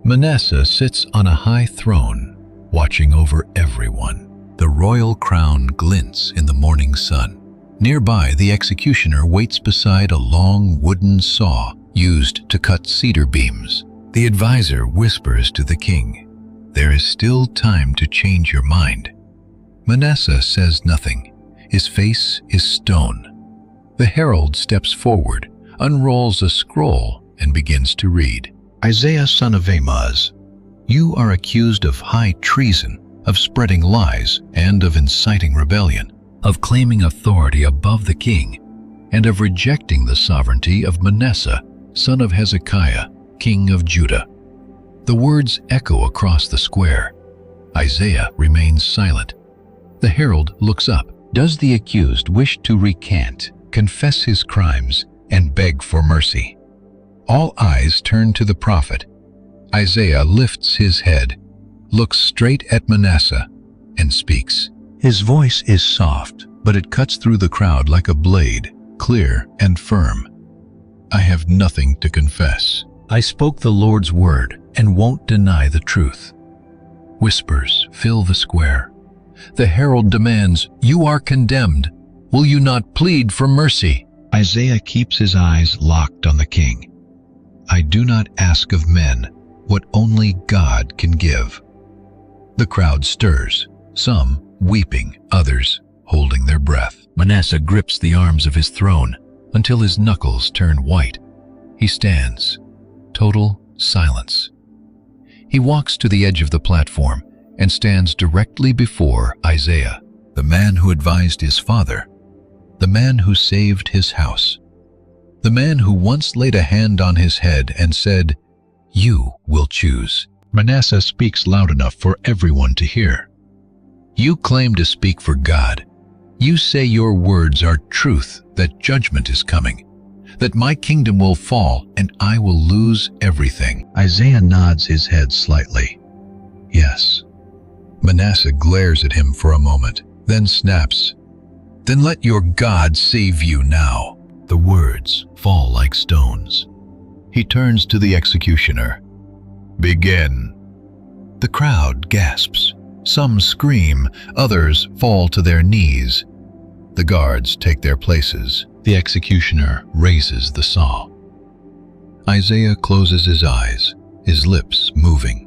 Manasseh sits on a high throne, watching over everyone. The royal crown glints in the morning sun. Nearby, the executioner waits beside a long wooden saw used to cut cedar beams. The advisor whispers to the king, "There is still time to change your mind." Manasseh says nothing. His face is stone. The herald steps forward, unrolls a scroll, and begins to read. Isaiah, son of Amoz, you are accused of high treason, of spreading lies, and of inciting rebellion, of claiming authority above the king, and of rejecting the sovereignty of Manasseh, son of Hezekiah, king of Judah. The words echo across the square. Isaiah remains silent. The herald looks up. Does the accused wish to recant, confess his crimes, and beg for mercy? All eyes turn to the prophet. Isaiah lifts his head, looks straight at Manasseh, and speaks. His voice is soft, but it cuts through the crowd like a blade, clear and firm. I have nothing to confess. I spoke the Lord's word and won't deny the truth. Whispers fill the square. The herald demands, you are condemned. Will you not plead for mercy? Isaiah keeps his eyes locked on the king. I do not ask of men what only God can give. The crowd stirs, some weeping, others holding their breath. Manasseh grips the arms of his throne until his knuckles turn white. He stands. Total silence. He walks to the edge of the platform and stands directly before Isaiah, the man who advised his father, the man who saved his house, the man who once laid a hand on his head and said, you will choose. Manasseh speaks loud enough for everyone to hear. You claim to speak for God. You say your words are truth, that judgment is coming, that my kingdom will fall and I will lose everything. Isaiah nods his head slightly. Yes. Manasseh glares at him for a moment, then snaps. Then let your God save you now. The words fall like stones. He turns to the executioner. Begin. The crowd gasps. Some scream, others fall to their knees. The guards take their places. The executioner raises the saw. Isaiah closes his eyes, his lips moving.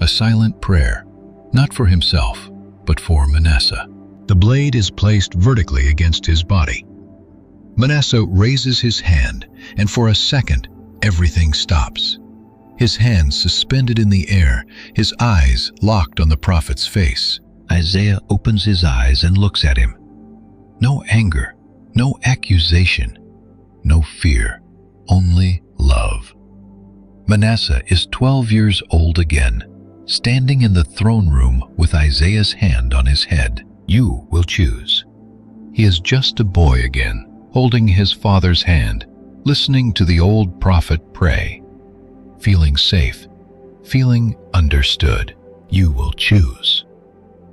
A silent prayer, not for himself, but for Manasseh. The blade is placed vertically against his body. Manasseh raises his hand, and for a second, everything stops. His hands suspended in the air, his eyes locked on the prophet's face. Isaiah opens his eyes and looks at him. No anger, no accusation, no fear, only love. Manasseh is 12 years old again, standing in the throne room with Isaiah's hand on his head. You will choose. He is just a boy again, holding his father's hand, listening to the old prophet pray, feeling safe, feeling understood. You will choose.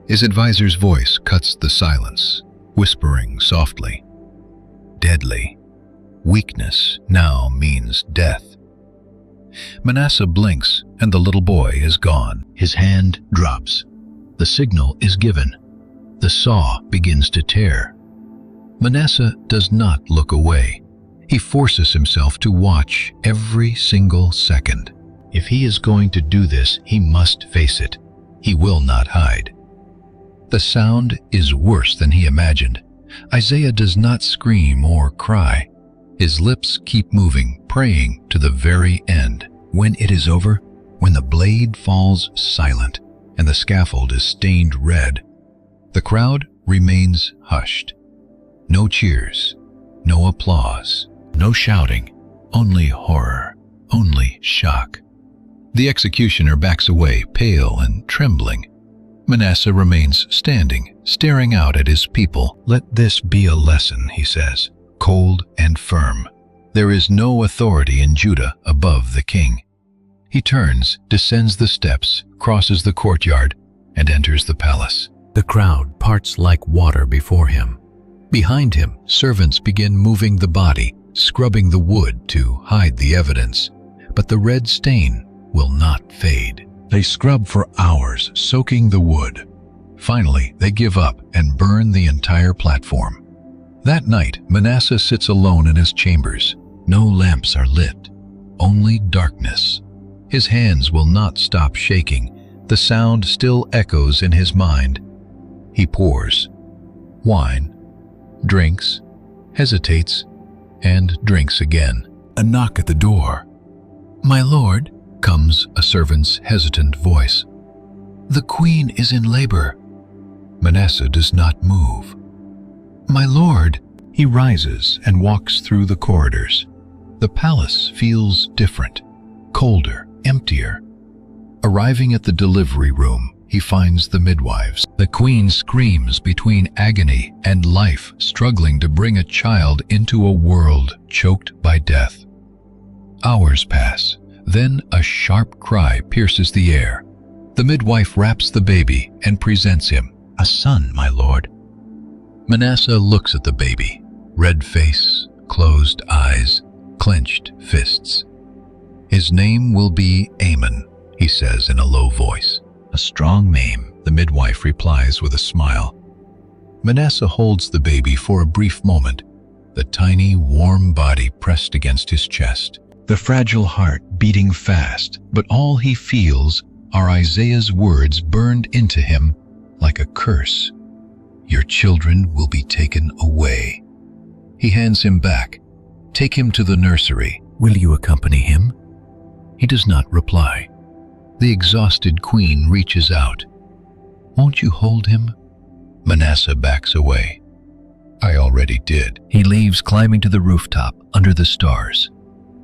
His advisor's voice cuts the silence, whispering softly. Deadly. Weakness now means death. Manasseh blinks, and the little boy is gone. His hand drops. The signal is given. The saw begins to tear. Manasseh does not look away. He forces himself to watch every single second. If he is going to do this, he must face it. He will not hide. The sound is worse than he imagined. Isaiah does not scream or cry. His lips keep moving, praying to the very end. When it is over, when the blade falls silent and the scaffold is stained red, the crowd remains hushed. No cheers, no applause, no shouting, only horror, only shock. The executioner backs away, pale and trembling. Manasseh remains standing, staring out at his people. Let this be a lesson, he says, cold and firm. There is no authority in Judah above the king. He turns, descends the steps, crosses the courtyard, and enters the palace. The crowd parts like water before him. Behind him, servants begin moving the body, scrubbing the wood to hide the evidence. But the red stain will not fade. They scrub for hours, soaking the wood. Finally, they give up and burn the entire platform. That night, Manasseh sits alone in his chambers. No lamps are lit, only darkness. His hands will not stop shaking. The sound still echoes in his mind. He pours. Wine drinks, hesitates, and drinks again. A knock at the door. "My lord," comes a servant's hesitant voice. "The queen is in labor." Manasseh does not move. "My lord." He rises and walks through the corridors. The palace feels different, colder, emptier. Arriving at the delivery room, he finds the midwives. The queen screams between agony and life, struggling to bring a child into a world choked by death. Hours pass. Then a sharp cry pierces the air. The midwife wraps the baby and presents him. "A son, my lord." Manasseh looks at the baby. Red face, closed eyes, clenched fists. "His name will be Ammon," he says in a low voice. "A strong name," the midwife replies with a smile. Manasseh holds the baby for a brief moment, the tiny, warm body pressed against his chest, the fragile heart beating fast, but all he feels are Isaiah's words burned into him like a curse. "Your children will be taken away." He hands him back. "Take him to the nursery. Will you accompany him?" He does not reply. The exhausted queen reaches out. "Won't you hold him?" Manasseh backs away. "I already did." He leaves, climbing to the rooftop under the stars.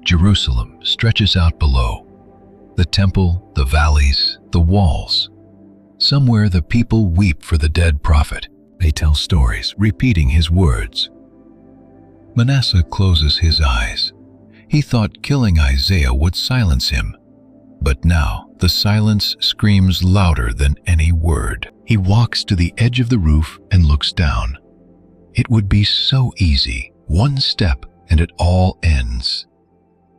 Jerusalem stretches out below. The temple, the valleys, the walls. Somewhere the people weep for the dead prophet. They tell stories, repeating his words. Manasseh closes his eyes. He thought killing Isaiah would silence him. But now the silence screams louder than any word. He walks to the edge of the roof and looks down. It would be so easy, one step and it all ends.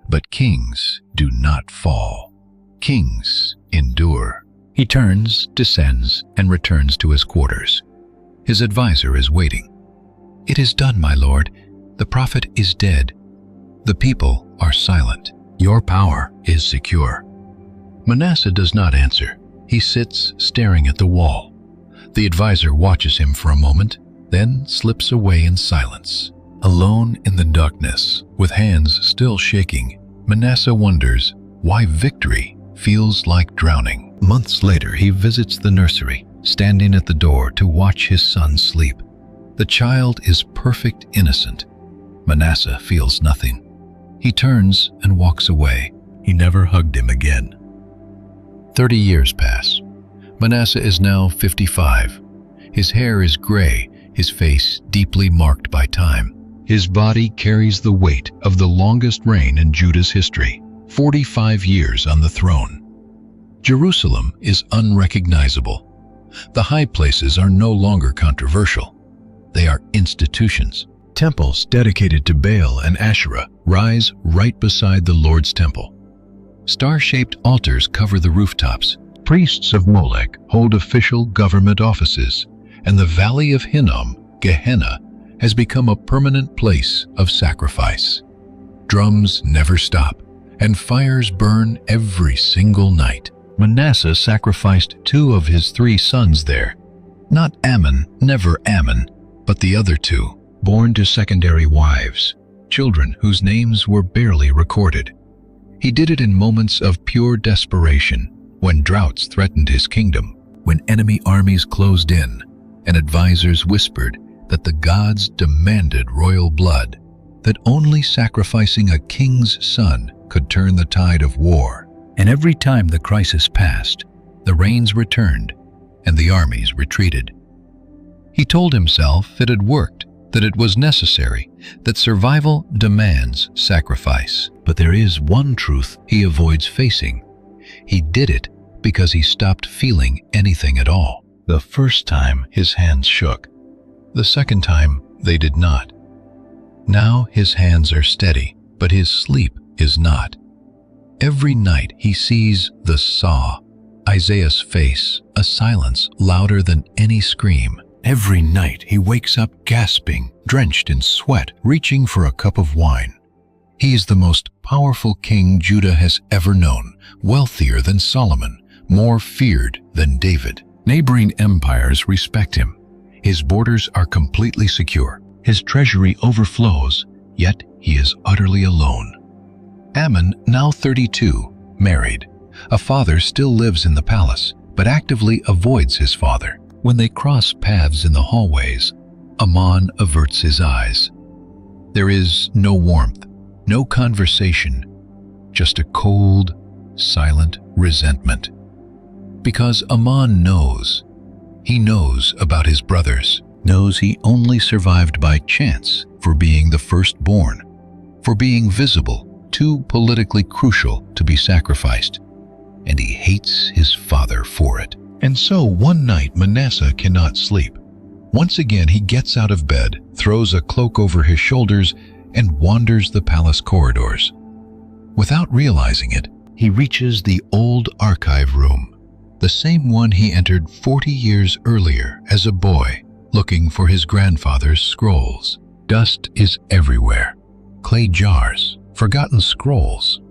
But kings do not fall. Kings endure. He turns, descends, and returns to his quarters. His advisor is waiting. "It is done, my lord. The prophet is dead. The people are silent. Your power is secure." Manasseh does not answer. He sits staring at the wall. The advisor watches him for a moment, then slips away in silence. Alone in the darkness, with hands still shaking, Manasseh wonders why victory feels like drowning. Months later, he visits the nursery, standing at the door to watch his son sleep. The child is perfect innocent. Manasseh feels nothing. He turns and walks away. He never hugged him again. 30 years pass. Manasseh is now 55. His hair is gray, his face deeply marked by time. His body carries the weight of the longest reign in Judah's history, 45 years on the throne. Jerusalem is unrecognizable. The high places are no longer controversial. They are institutions. Temples dedicated to Baal and Asherah rise right beside the Lord's temple. Star-shaped altars cover the rooftops. Priests of Molech hold official government offices, and the Valley of Hinnom, Gehenna, has become a permanent place of sacrifice. Drums never stop, and fires burn every single night. Manasseh sacrificed 2 of his 3 sons there. Not Ammon, never Ammon, but the other 2, born to secondary wives, children whose names were barely recorded. He did it in moments of pure desperation, when droughts threatened his kingdom, when enemy armies closed in, and advisors whispered that the gods demanded royal blood, that only sacrificing a king's son could turn the tide of war. And every time the crisis passed, the rains returned, and the armies retreated. He told himself it had worked, that it was necessary, that survival demands sacrifice. But there is one truth he avoids facing. He did it because he stopped feeling anything at all. The first time his hands shook. The second time they did not. Now his hands are steady, but his sleep is not. Every night he sees the saw, Isaiah's face, a silence louder than any scream. Every night he wakes up gasping, drenched in sweat, reaching for a cup of wine. He is the most powerful king Judah has ever known, wealthier than Solomon, more feared than David. Neighboring empires respect him. His borders are completely secure. His treasury overflows, yet he is utterly alone. Ammon, now 32, married. A father still lives in the palace, but actively avoids his father. When they cross paths in the hallways, Ammon averts his eyes. There is no warmth, no conversation, just a cold, silent resentment. Because Ammon knows. He knows about his brothers, knows he only survived by chance for being the firstborn, for being visible, too politically crucial to be sacrificed, and he hates his father for it. And so one night Manasseh cannot sleep. Once again he gets out of bed, throws a cloak over his shoulders, and wanders the palace corridors. Without realizing it, he reaches the old archive room, the same one he entered 40 years earlier as a boy, looking for his grandfather's scrolls. Dust is everywhere. Clay jars, forgotten scrolls.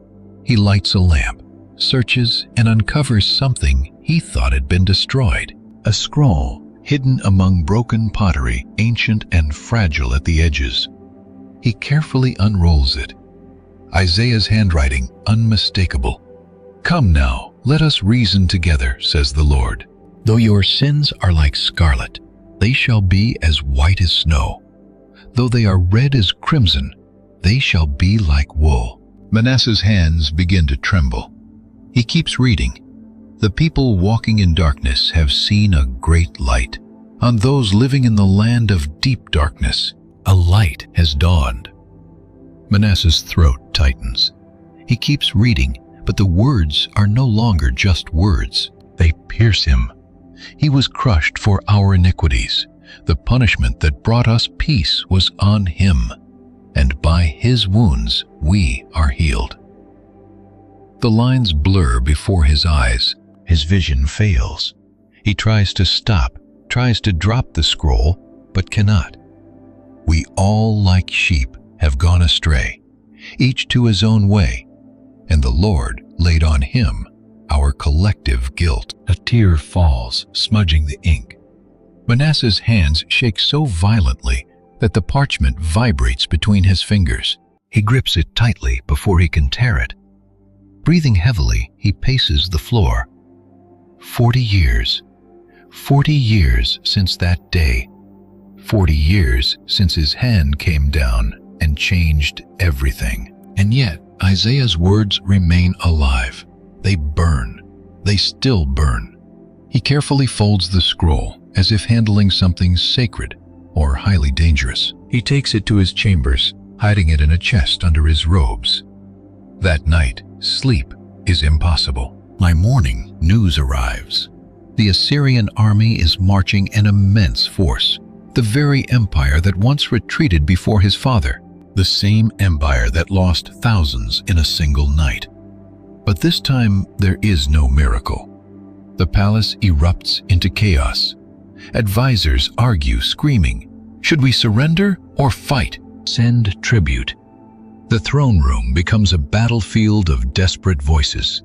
He lights a lamp, searches, and uncovers something he thought had been destroyed. A scroll hidden among broken pottery, ancient and fragile at the edges. He carefully unrolls it. Isaiah's handwriting, unmistakable. "Come now, let us reason together," says the Lord. "Though your sins are like scarlet, they shall be as white as snow. Though they are red as crimson, they shall be like wool." Manasseh's hands begin to tremble. He keeps reading. "The people walking in darkness have seen a great light. On those living in the land of deep darkness, a light has dawned." Manasseh's throat tightens. He keeps reading, but the words are no longer just words. They pierce him. He was crushed for our iniquities. The punishment that brought us peace was on him, and by his wounds we are healed. The lines blur before his eyes. His vision fails. He tries to stop, tries to drop the scroll, but cannot. We all, like sheep, have gone astray, each to his own way, and the Lord laid on him our collective guilt. A tear falls, smudging the ink. Manasseh's hands shake so violently that the parchment vibrates between his fingers. He grips it tightly before he can tear it. Breathing heavily, he paces the floor. 40 years. 40 years since that day. 40 years since his hand came down and changed everything. And yet, Isaiah's words remain alive. They burn. They still burn. He carefully folds the scroll, as if handling something sacred or highly dangerous. He takes it to his chambers, hiding it in a chest under his robes. That night, sleep is impossible. By morning, news arrives. The Assyrian army is marching an immense force, the very empire that once retreated before his father, the same empire that lost thousands in a single night. But this time, there is no miracle. The palace erupts into chaos. Advisors argue, screaming, "Should we surrender or fight? Send tribute." The throne room becomes a battlefield of desperate voices.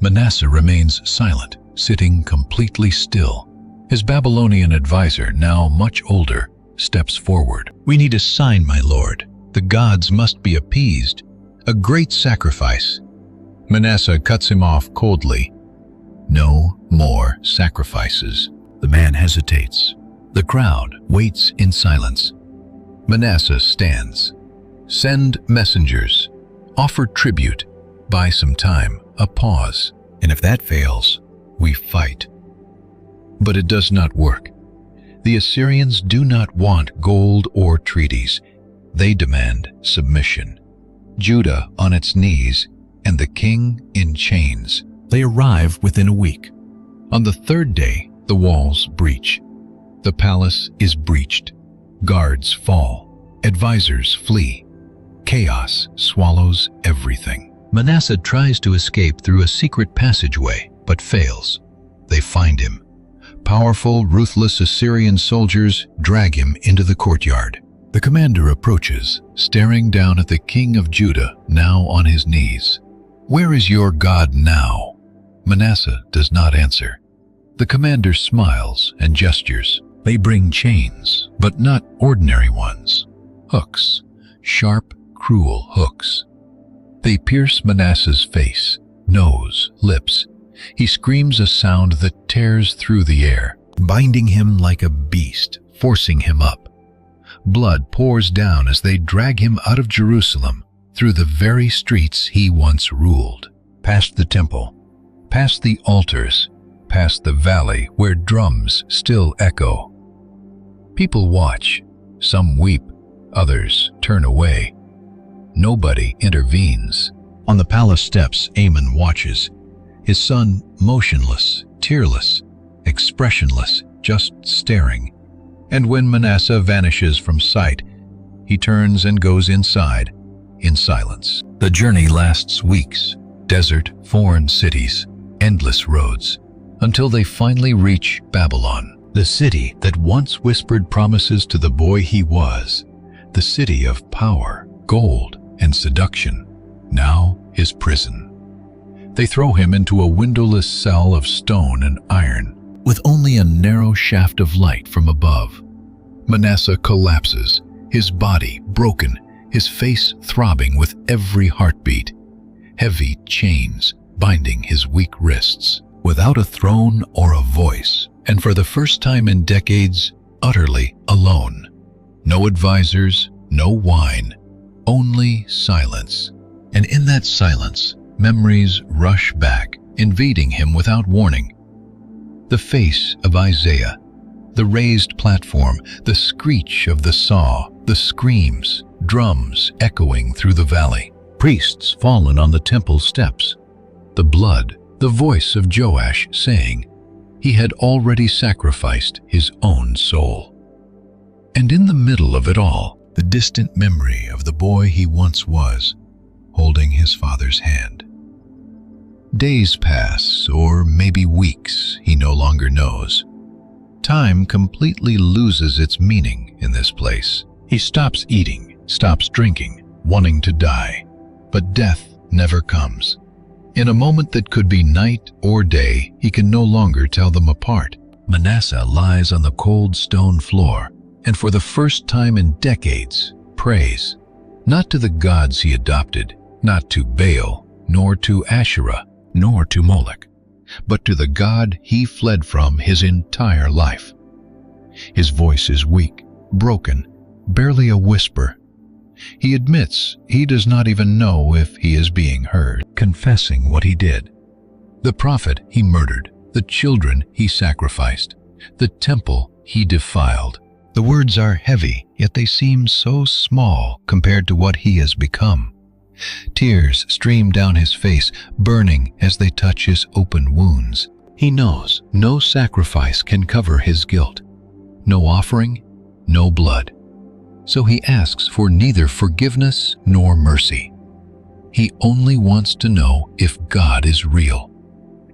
Manasseh remains silent, sitting completely still. His Babylonian advisor, now much older, steps forward. "We need a sign, my lord. The gods must be appeased. A great sacrifice." Manasseh cuts him off coldly. "No more sacrifices." The man hesitates. The crowd waits in silence. Manasseh stands. "Send messengers. Offer tribute. Buy some time, a pause. And if that fails, we fight." But it does not work. The Assyrians do not want gold or treaties. They demand submission. Judah on its knees, and the king in chains. They arrive within a week. On the third day, the walls breach. The palace is breached. Guards fall. Advisors flee. Chaos swallows everything. Manasseh tries to escape through a secret passageway, but fails. They find him. Powerful, ruthless Assyrian soldiers drag him into the courtyard. The commander approaches, staring down at the king of Judah, now on his knees. "Where is your God now?" Manasseh does not answer. The commander smiles and gestures. "They bring chains, but not ordinary ones. hooks, sharp, cruel hooks. They pierce Manasseh's face, nose, lips. He screams a sound that tears through the air, binding him like a beast, forcing him up. Blood pours down as they drag him out of Jerusalem, through the very streets he once ruled, past the temple, past the altars, past the valley where drums still echo. People watch, some weep, others turn away. Nobody intervenes. On the palace steps, Amon watches, his son motionless, tearless, expressionless, just staring. And when Manasseh vanishes from sight, he turns and goes inside, in silence. The journey lasts weeks, desert, foreign cities, endless roads, until they finally reach Babylon, the city that once whispered promises to the boy he was, the city of power, gold, and seduction, now his prison. They throw him into a windowless cell of stone and iron, with only a narrow shaft of light from above. Manasseh collapses, his body broken, his face throbbing with every heartbeat. Heavy chains binding his weak wrists, without a throne or a voice, and for the first time in decades, utterly alone. No advisors, no wine, only silence. And in that silence, memories rush back, invading him without warning. The face of Isaiah, the raised platform, the screech of the saw, the screams, drums echoing through the valley, priests fallen on the temple steps, the blood, the voice of Joash saying he had already sacrificed his own soul. And in the middle of it all, the distant memory of the boy he once was, holding his father's hand. Days pass, or maybe weeks, he no longer knows. Time completely loses its meaning in this place. He stops eating, stops drinking, wanting to die. But death never comes. In a moment that could be night or day, he can no longer tell them apart. Manasseh lies on the cold stone floor, and for the first time in decades, prays, not to the gods he adopted, not to Baal, nor to Asherah, nor to Moloch, but to the God he fled from his entire life. His voice is weak, broken, barely a whisper. He admits he does not even know if he is being heard, confessing what he did. The prophet he murdered, the children he sacrificed, the temple he defiled. The words are heavy, yet they seem so small compared to what he has become. Tears stream down his face, burning as they touch his open wounds. He knows no sacrifice can cover his guilt, no offering, no blood. So he asks for neither forgiveness nor mercy. He only wants to know if God is real,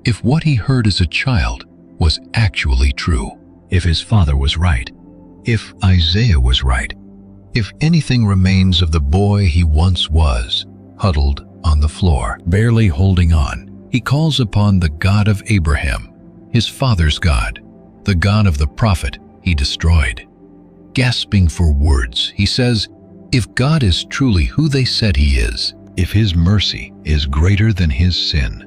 if what he heard as a child was actually true, if his father was right, if Isaiah was right, if anything remains of the boy he once was, huddled on the floor, barely holding on. He calls upon the God of Abraham, his father's God, the God of the prophet he destroyed. Gasping for words, he says, if God is truly who they said he is, if his mercy is greater than his sin,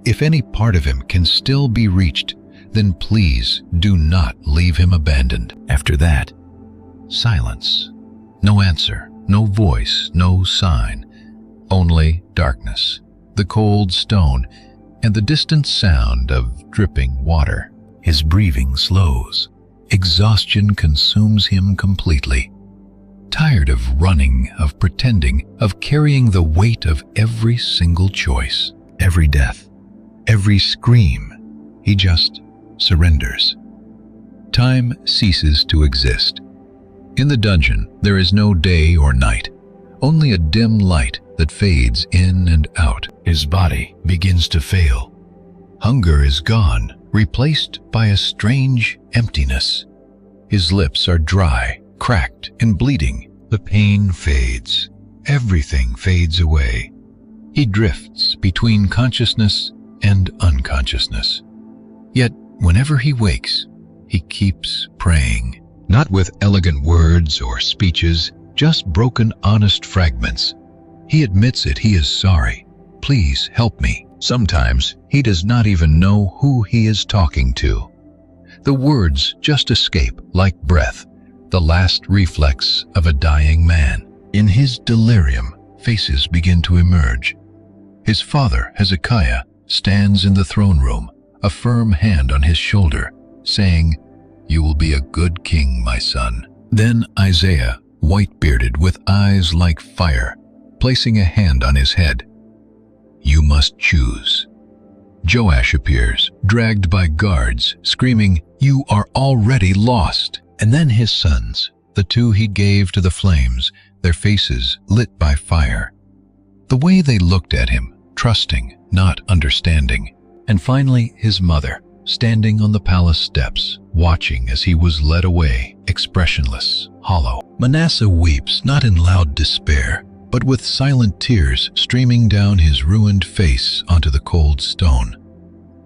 if any part of him can still be reached, then please do not leave him abandoned. After that, silence. No answer, no voice, no sign. Only darkness, the cold stone, and the distant sound of dripping water. His breathing slows. Exhaustion consumes him completely. Tired of running, of pretending, of carrying the weight of every single choice, every death, every scream, he just surrenders. Time ceases to exist. In the dungeon, there is no day or night, only a dim light that fades in and out. His body begins to fail. Hunger is gone, replaced by a strange emptiness. His lips are dry, cracked, and bleeding. The pain fades. Everything fades away. He drifts between consciousness and unconsciousness. Yet, whenever he wakes, he keeps praying. Not with elegant words or speeches, just broken, honest fragments. He admits it, he is sorry. Please help me. Sometimes he does not even know who he is talking to. The words just escape like breath, the last reflex of a dying man. In his delirium, faces begin to emerge. His father, Hezekiah, stands in the throne room, a firm hand on his shoulder, saying, "You will be a good king, my son." Then Isaiah, white-bearded with eyes like fire, placing a hand on his head. "You must choose." Joash appears, dragged by guards, screaming, "You are already lost." And then his sons, the two he gave to the flames, their faces lit by fire. The way they looked at him, trusting, not understanding. And finally, his mother, standing on the palace steps, watching as he was led away, expressionless, hollow. Manasseh weeps, not in loud despair, but with silent tears streaming down his ruined face onto the cold stone.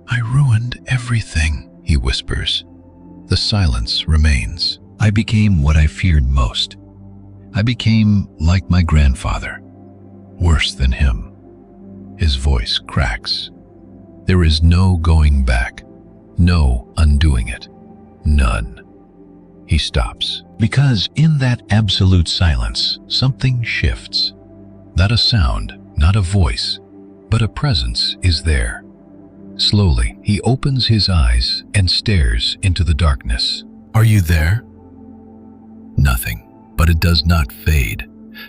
"I ruined everything," he whispers. The silence remains. "I became what I feared most. I became like my grandfather, worse than him." His voice cracks. There is no going back, no undoing it, none. He stops, because in that absolute silence, something shifts. Not a sound, not a voice, but a presence is there. Slowly, he opens his eyes and stares into the darkness. "Are you there?" Nothing, but it does not fade.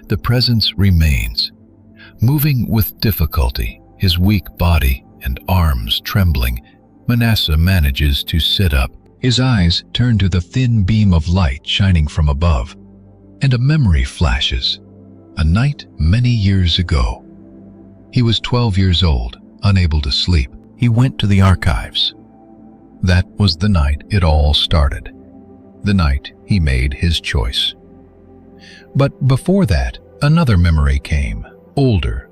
The presence remains. Moving with difficulty, his weak body and arms trembling, Manasseh manages to sit up. His eyes turn to the thin beam of light shining from above, and a memory flashes. A night many years ago. He was 12 years old, unable to sleep. He went to the archives. That was the night it all started. The night he made his choice. But before that, another memory came, older,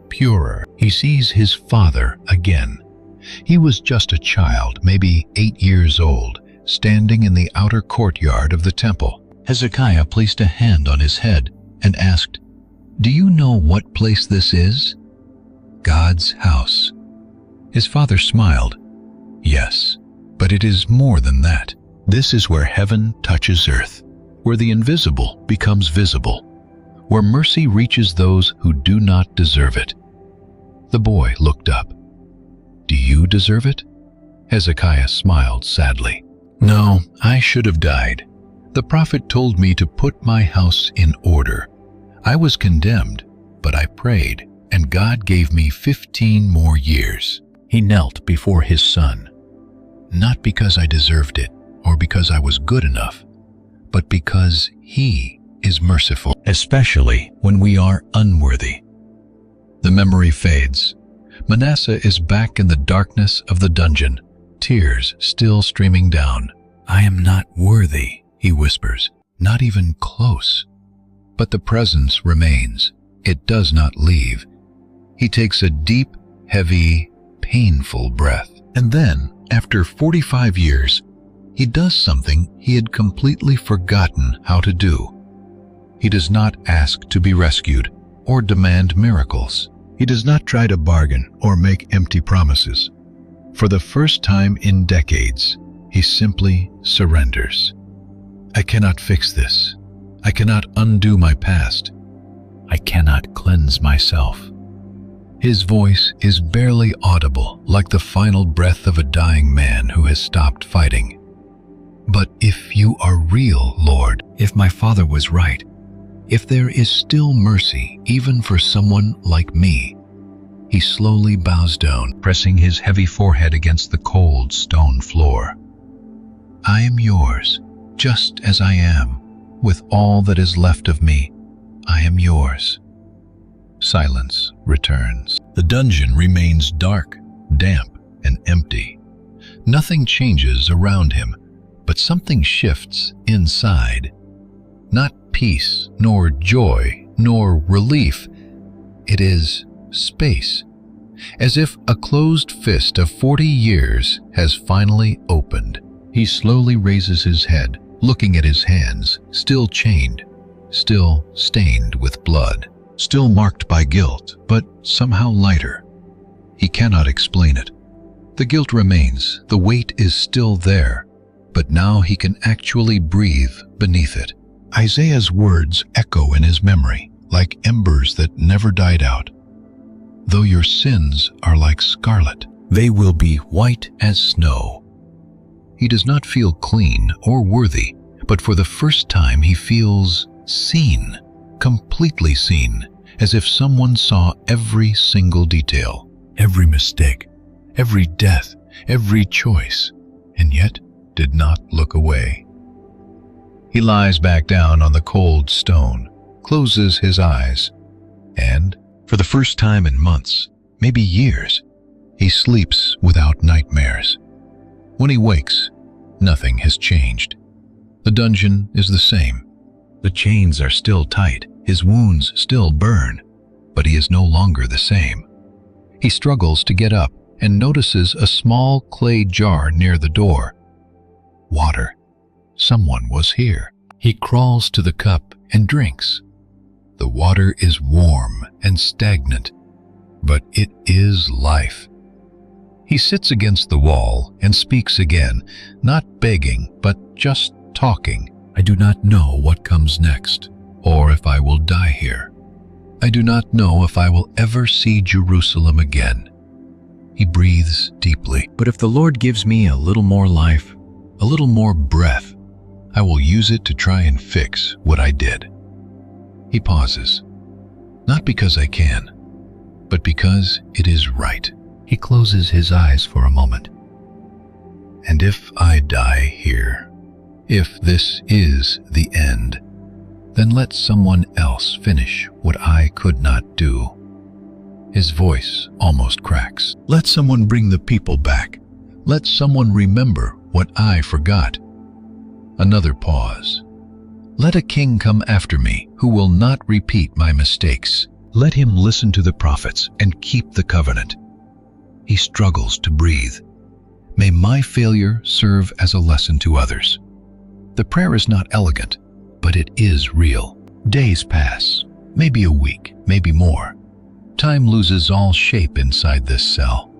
purer. He sees his father again. He was just a child, maybe 8 years old, standing in the outer courtyard of the temple. Hezekiah placed a hand on his head and asked, "Do you know what place this is?" "God's house." His father smiled. "Yes, but it is more than that. This is where heaven touches earth, where the invisible becomes visible, where mercy reaches those who do not deserve it." The boy looked up. "Do you deserve it?" Hezekiah smiled sadly. "No, I should have died. The prophet told me to put my house in order. I was condemned, but I prayed, and God gave me 15 more years." He knelt before his son. "Not because I deserved it, or because I was good enough, but because He is merciful, especially when we are unworthy." The memory fades. Manasseh is back in the darkness of the dungeon, tears still streaming down. "I am not worthy," he whispers, "not even close." But the presence remains. It does not leave. He takes a deep, heavy, painful breath. And then, after 45 years, he does something he had completely forgotten how to do. He does not ask to be rescued or demand miracles. He does not try to bargain or make empty promises. For the first time in decades, he simply surrenders. "I cannot fix this. I cannot undo my past. I cannot cleanse myself." His voice is barely audible, like the final breath of a dying man who has stopped fighting. "But if you are real, Lord, if my father was right, if there is still mercy even for someone like me." He slowly bows down, pressing his heavy forehead against the cold stone floor. "I am yours, just as I am, with all that is left of me. I am yours." Silence returns. The dungeon remains dark, damp, and empty. Nothing changes around him, but something shifts inside. Not peace, nor joy, nor relief. It is space, as if a closed fist of 40 years has finally opened. He slowly raises his head, looking at his hands, still chained. still stained with blood, still marked by guilt, but somehow lighter. He cannot explain it. The guilt remains, the weight is still there, but now he can actually breathe beneath it. Isaiah's words echo in his memory, like embers that never died out. Though your sins are like scarlet, they will be white as snow. He does not feel clean or worthy, but for the first time he feels seen, completely seen, as if someone saw every single detail, every mistake, every death, every choice, and yet did not look away. He lies back down on the cold stone, closes his eyes, and, for the first time in months, maybe years, he sleeps without nightmares. When he wakes, nothing has changed. The dungeon is the same. The chains are still tight, his wounds still burn, but he is no longer the same. He struggles to get up and notices a small clay jar near the door. Water. Someone was here. He crawls to the cup and drinks. The water is warm and stagnant, but it is life. He sits against the wall and speaks again, not begging, but just talking. I do not know what comes next, or if I will die here. I do not know if I will ever see Jerusalem again. He breathes deeply. But if the Lord gives me a little more life, a little more breath, I will use it to try and fix what I did. He pauses, not because I can, but because it is right. He closes his eyes for a moment. And if I die here, if this is the end, then let someone else finish what I could not do. His voice almost cracks. Let someone bring the people back. Let someone remember what I forgot. Another pause. Let a king come after me who will not repeat my mistakes. Let him listen to the prophets and keep the covenant. He struggles to breathe. May my failure serve as a lesson to others. The prayer is not elegant, but it is real. Days pass, maybe a week, maybe more. Time loses all shape inside this cell.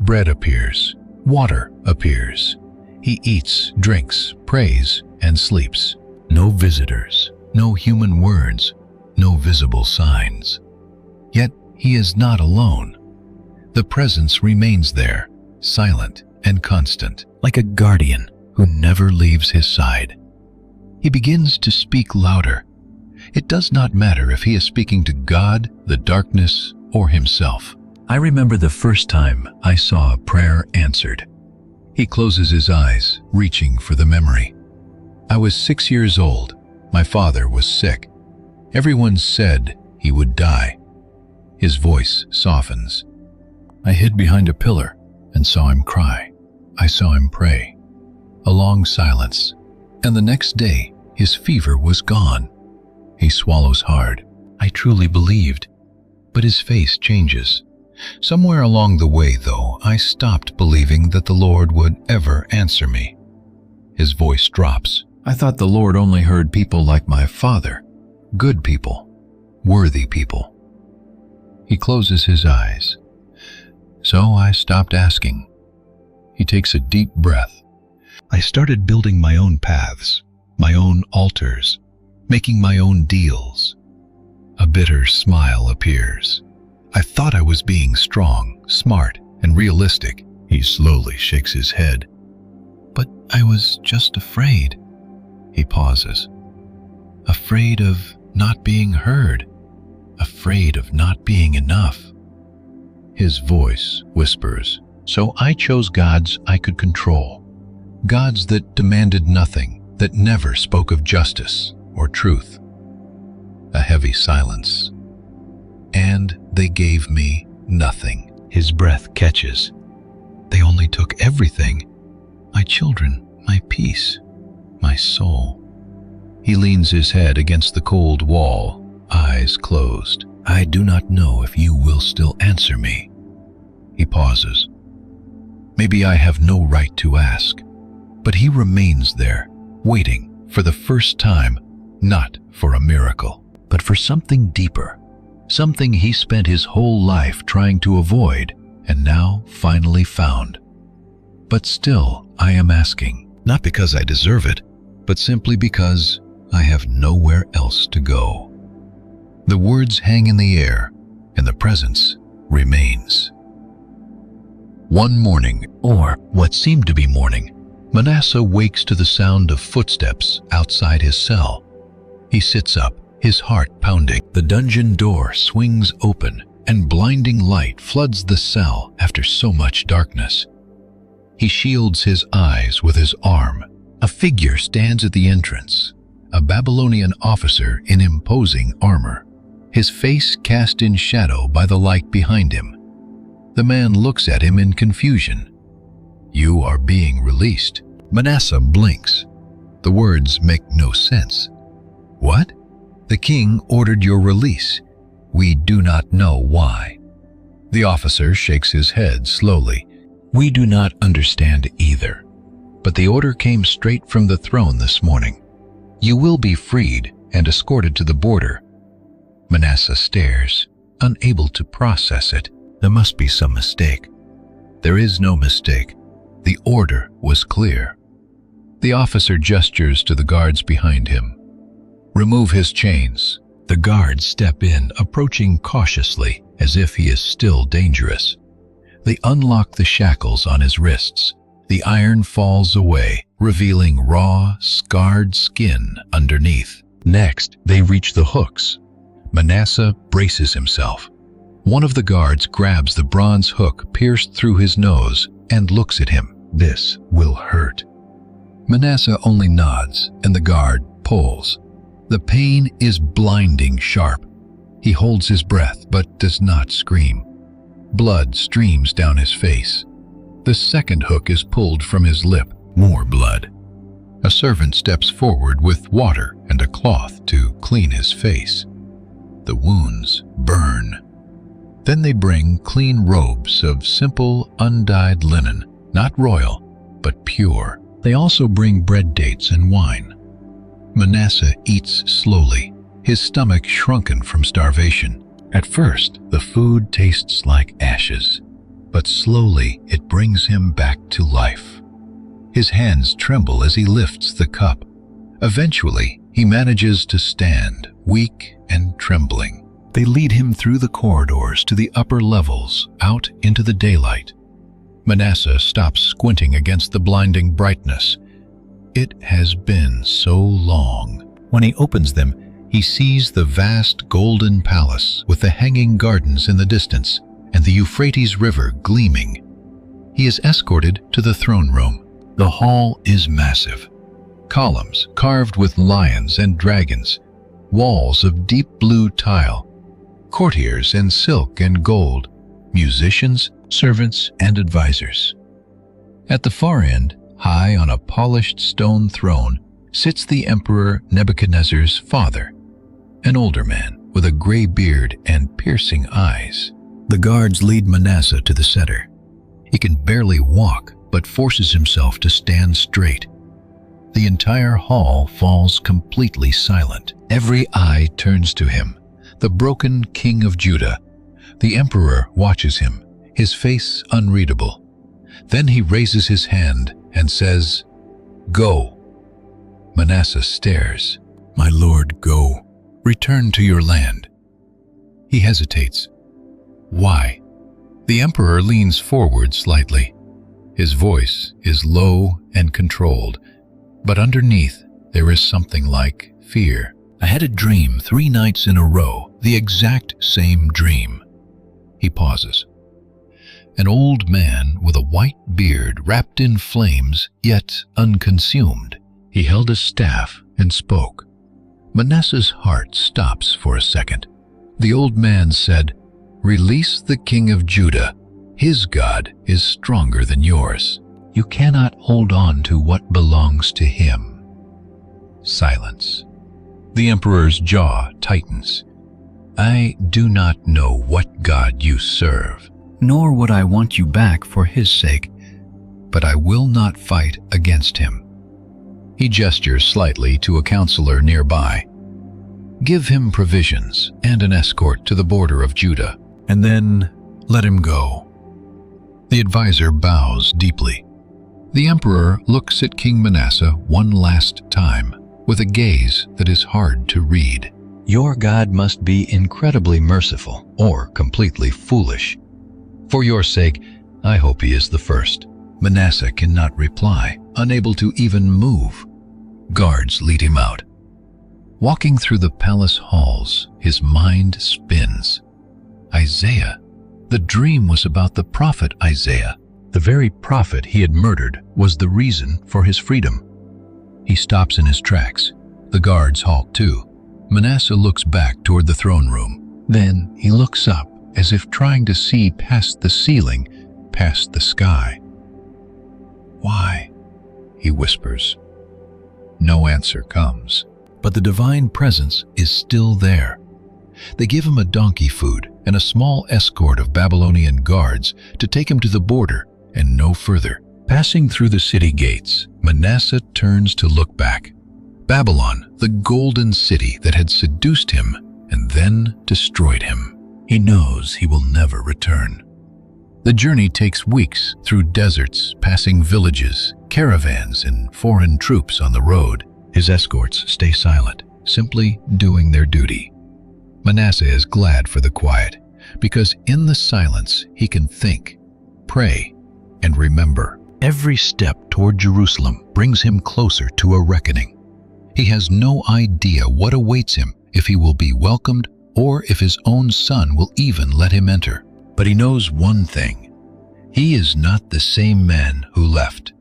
Bread appears, water appears. He eats, drinks, prays, and sleeps. No visitors, no human words, no visible signs. Yet he is not alone. The presence remains there, silent and constant, like a guardian who never leaves his side. He begins to speak louder. It does not matter if he is speaking to God, the darkness, or himself. I remember the first time I saw a prayer answered. He closes his eyes, reaching for the memory. I was 6 years old. My father was sick. Everyone said he would die. His voice softens. I hid behind a pillar and saw him cry. I saw him pray. A long silence, and the next day his fever was gone. He swallows hard. I truly believed, but his face changes. Somewhere along the way, though, I stopped believing that the Lord would ever answer me. His voice drops. I thought the Lord only heard people like my father, good people, worthy people. He closes his eyes. So I stopped asking. He takes a deep breath. I started building my own paths, my own altars, making my own deals. A bitter smile appears. I thought I was being strong, smart, and realistic. He slowly shakes his head. But I was just afraid. He pauses. Afraid of not being heard. Afraid of not being enough. His voice whispers. So I chose gods I could control. Gods that demanded nothing, that never spoke of justice or truth. A heavy silence. And they gave me nothing. His breath catches. They only took everything. My children, my peace, my soul. He leans his head against the cold wall, eyes closed. I do not know if you will still answer me. He pauses. Maybe I have no right to ask, but he remains there, waiting for the first time, not for a miracle, but for something deeper, something he spent his whole life trying to avoid and now finally found. But still, I am asking, not because I deserve it, but simply because I have nowhere else to go. The words hang in the air, and the presence remains. One morning, or what seemed to be morning, Manasseh wakes to the sound of footsteps outside his cell. He sits up, his heart pounding. The dungeon door swings open, and blinding light floods the cell after so much darkness. He shields his eyes with his arm. A figure stands at the entrance, a Babylonian officer in imposing armor, his face cast in shadow by the light behind him. The man looks at him in confusion. "You are being released." Manasseh blinks. The words make no sense. "What?" "The king ordered your release. We do not know why." The officer shakes his head slowly. "We do not understand either. But the order came straight from the throne this morning. You will be freed and escorted to the border." Manasseh stares, unable to process it. There must be some mistake. There is no mistake. The order was clear. The officer gestures to the guards behind him. "Remove his chains." The guards step in, approaching cautiously, as if he is still dangerous. They unlock the shackles on his wrists. The iron falls away, revealing raw, scarred skin underneath. Next, they reach the hooks. Manasseh braces himself. One of the guards grabs the bronze hook pierced through his nose and looks at him. "This will hurt." Manasseh only nods, and the guard pulls. The pain is blinding sharp. He holds his breath but does not scream. Blood streams down his face. The second hook is pulled from his lip. More blood. A servant steps forward with water and a cloth to clean his face. The wounds burn. Then they bring clean robes of simple, undyed linen, not royal, but pure. They also bring bread dates and wine. Manasseh eats slowly, his stomach shrunken from starvation. At first, the food tastes like ashes, but slowly it brings him back to life. His hands tremble as he lifts the cup. Eventually, he manages to stand, weak and trembling. They lead him through the corridors to the upper levels, out into the daylight. Manasseh stops squinting against the blinding brightness. It has been so long. When he opens them, he sees the vast golden palace with the hanging gardens in the distance and the Euphrates River gleaming. He is escorted to the throne room. The hall is massive. Columns carved with lions and dragons, walls of deep blue tile, courtiers in silk and gold, musicians, servants, and advisors. At the far end, high on a polished stone throne, sits the Emperor Nebuchadnezzar's father, an older man with a gray beard and piercing eyes. The guards lead Manasseh to the center. He can barely walk, but forces himself to stand straight. The entire hall falls completely silent. Every eye turns to him, the broken king of Judah. The emperor watches him, his face unreadable. Then he raises his hand and says, "Go." Manasseh stares. "My lord, go. Return to your land." He hesitates. "Why?" The emperor leans forward slightly. His voice is low and controlled, but underneath there is something like fear. "I had a dream 3 nights in a row, the exact same dream." He pauses. An old man with a white beard wrapped in flames, yet unconsumed. He held a staff and spoke. Manasseh's heart stops for a second. The old man said, "Release the king of Judah. His God is stronger than yours. You cannot hold on to what belongs to him." Silence. The emperor's jaw tightens. "I do not know what God you serve, nor would I want you back for his sake, but I will not fight against him." He gestures slightly to a counselor nearby. Give him provisions and an escort to the border of Judah, and then let him go." The advisor bows deeply. The emperor looks at King Manasseh one last time with a gaze that is hard to read. Your God must be incredibly merciful or completely foolish. For your sake, I hope he is the first. Manasseh cannot reply, unable to even move. Guards lead him out. Walking through the palace halls, his mind spins. Isaiah. The dream was about the prophet Isaiah. The very prophet he had murdered was the reason for his freedom. He stops in his tracks. The guards halt too. Manasseh looks back toward the throne room. Then he looks up as if trying to see past the ceiling, past the sky. "Why?" he whispers. No answer comes, but the divine presence is still there. They give him a donkey food and a small escort of Babylonian guards to take him to the border and no further. Passing through the city gates, Manasseh turns to look back. Babylon, the golden city that had seduced him and then destroyed him. He knows he will never return. The journey takes weeks through deserts, passing villages, caravans, and foreign troops on the road. His escorts stay silent, simply doing their duty. Manasseh is glad for the quiet, because in the silence he can think, pray, and remember. Every step toward Jerusalem brings him closer to a reckoning. He has no idea what awaits him, if he will be welcomed or if his own son will even let him enter. But he knows one thing. He is not the same man who left.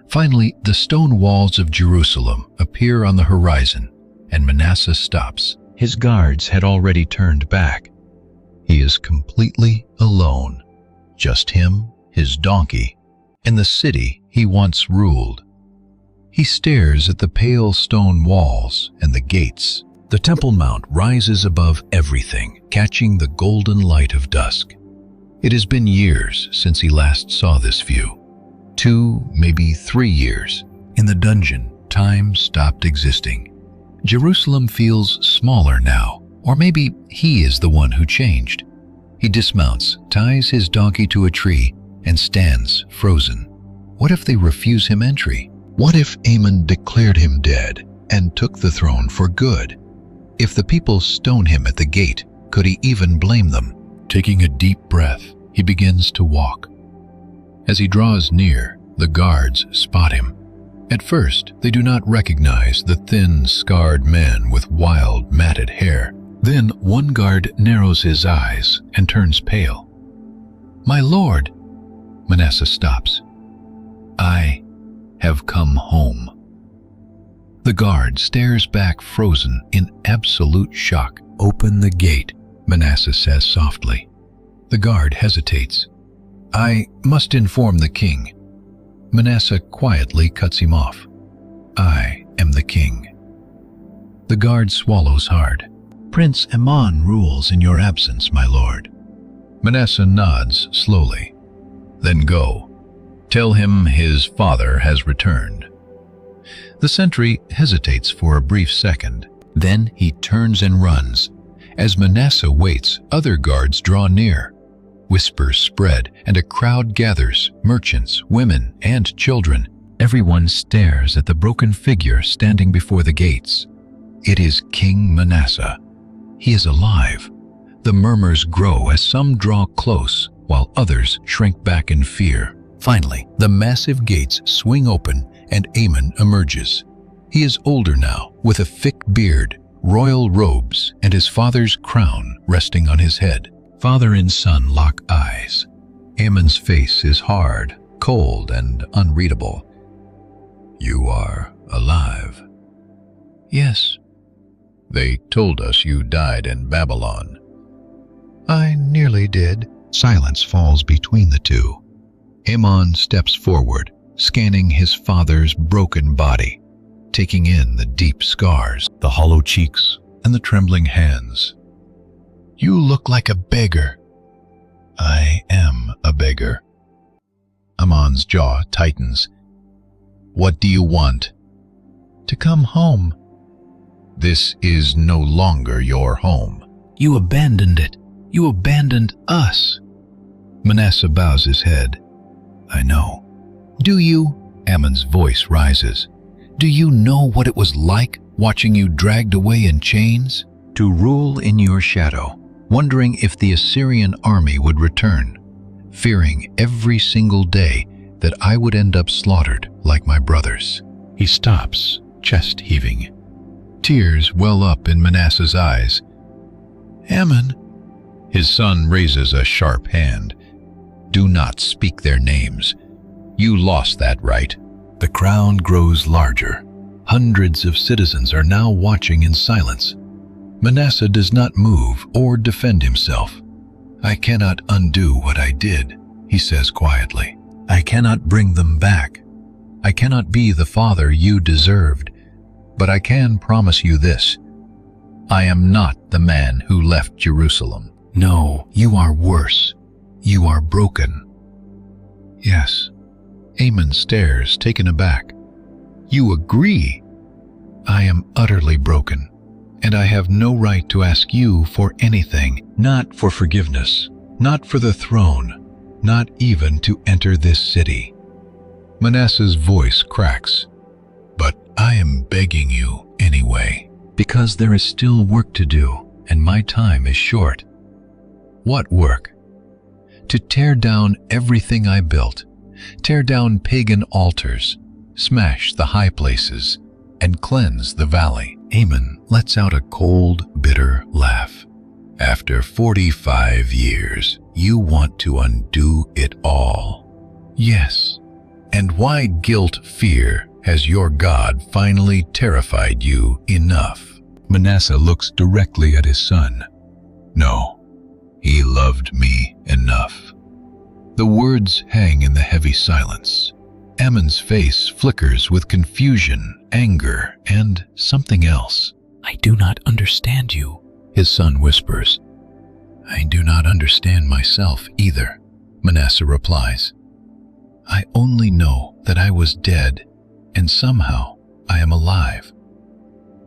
Finally, the stone walls of Jerusalem appear on the horizon, and Manasseh stops. His guards had already turned back. He is completely alone. Just him, his donkey, and the city he once ruled. He stares at the pale stone walls and the gates. The Temple Mount rises above everything, catching the golden light of dusk. It has been years since he last saw this view. 2, maybe 3 years. In the dungeon, time stopped existing. Jerusalem feels smaller now, or maybe he is the one who changed. He dismounts, ties his donkey to a tree, and stands frozen. What if they refuse him entry? What if Amon declared him dead and took the throne for good? If the people stone him at the gate, could he even blame them? Taking a deep breath, he begins to walk. As he draws near, the guards spot him. At first, they do not recognize the thin, scarred man with wild, matted hair. Then one guard narrows his eyes and turns pale. "My lord!" Manasseh stops. "I have come home." The guard stares back frozen in absolute shock. "Open the gate," Manasseh says softly. The guard hesitates. "I must inform the king." Manasseh quietly cuts him off. "I am the king." The guard swallows hard. "Prince Amon rules in your absence, my lord." Manasseh nods slowly. "Then go. Tell him his father has returned." The sentry hesitates for a brief second. Then he turns and runs. As Manasseh waits, other guards draw near. Whispers spread, and a crowd gathers, merchants, women, and children. Everyone stares at the broken figure standing before the gates. It is King Manasseh. He is alive. The murmurs grow as some draw close, while others shrink back in fear. Finally, the massive gates swing open and Amon emerges. He is older now, with a thick beard, royal robes, and his father's crown resting on his head. Father and son lock eyes. Amon's face is hard, cold, and unreadable. "You are alive." "Yes." "They told us you died in Babylon." "I nearly did." Silence falls between the two. Amon steps forward, scanning his father's broken body, taking in the deep scars, the hollow cheeks, and the trembling hands. "You look like a beggar." "I am a beggar." Amon's jaw tightens. "What do you want?" "To come home." This is no longer your home. You abandoned it. You abandoned us. Manasseh bows his head. I know. Do you? Ammon's voice rises. Do you know what it was like watching you dragged away in chains? To rule in your shadow, wondering if the Assyrian army would return, fearing every single day that I would end up slaughtered like my brothers. He stops, chest heaving. Tears well up in Manasseh's eyes. Ammon. His son raises a sharp hand. Do not speak their names. You lost that right. The crowd grows larger. Hundreds of citizens are now watching in silence. Manasseh does not move or defend himself. I cannot undo what I did, he says quietly. I cannot bring them back. I cannot be the father you deserved, but I can promise you this. I am not the man who left Jerusalem. No, you are worse. You are broken. Yes. Ammon stares, taken aback. You agree? I am utterly broken, and I have no right to ask you for anything, not for forgiveness, not for the throne, not even to enter this city. Manasseh's voice cracks. But I am begging you anyway, because there is still work to do, and my time is short. What work? To tear down everything I built, tear down pagan altars, smash the high places, and cleanse the valley. Ammon lets out a cold, bitter laugh. After 45 years, you want to undo it all. Yes. And why guilt fear has your God finally terrified you enough? Manasseh looks directly at his son. No, he loved me enough. The words hang in the heavy silence. Ammon's face flickers with confusion, anger, and something else. I do not understand you, his son whispers. I do not understand myself either, Manasseh replies. I only know that I was dead, and somehow I am alive.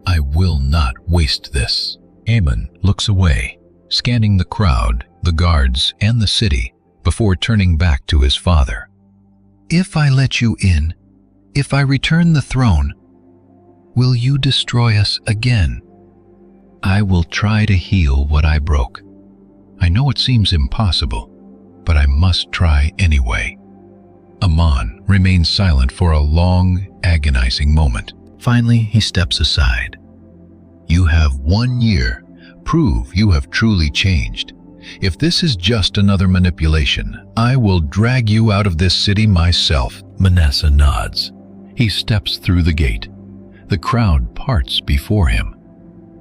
I will not waste this. Ammon looks away, scanning the crowd, the guards, and the city, before turning back to his father. If I let you in, if I return the throne, will you destroy us again? I will try to heal what I broke. I know it seems impossible, but I must try anyway. Ammon remains silent for a long, agonizing moment. Finally, he steps aside. You have 1 year. Prove you have truly changed. If this is just another manipulation, I will drag you out of this city myself. Manasseh nods. He steps through the gate. The crowd parts before him.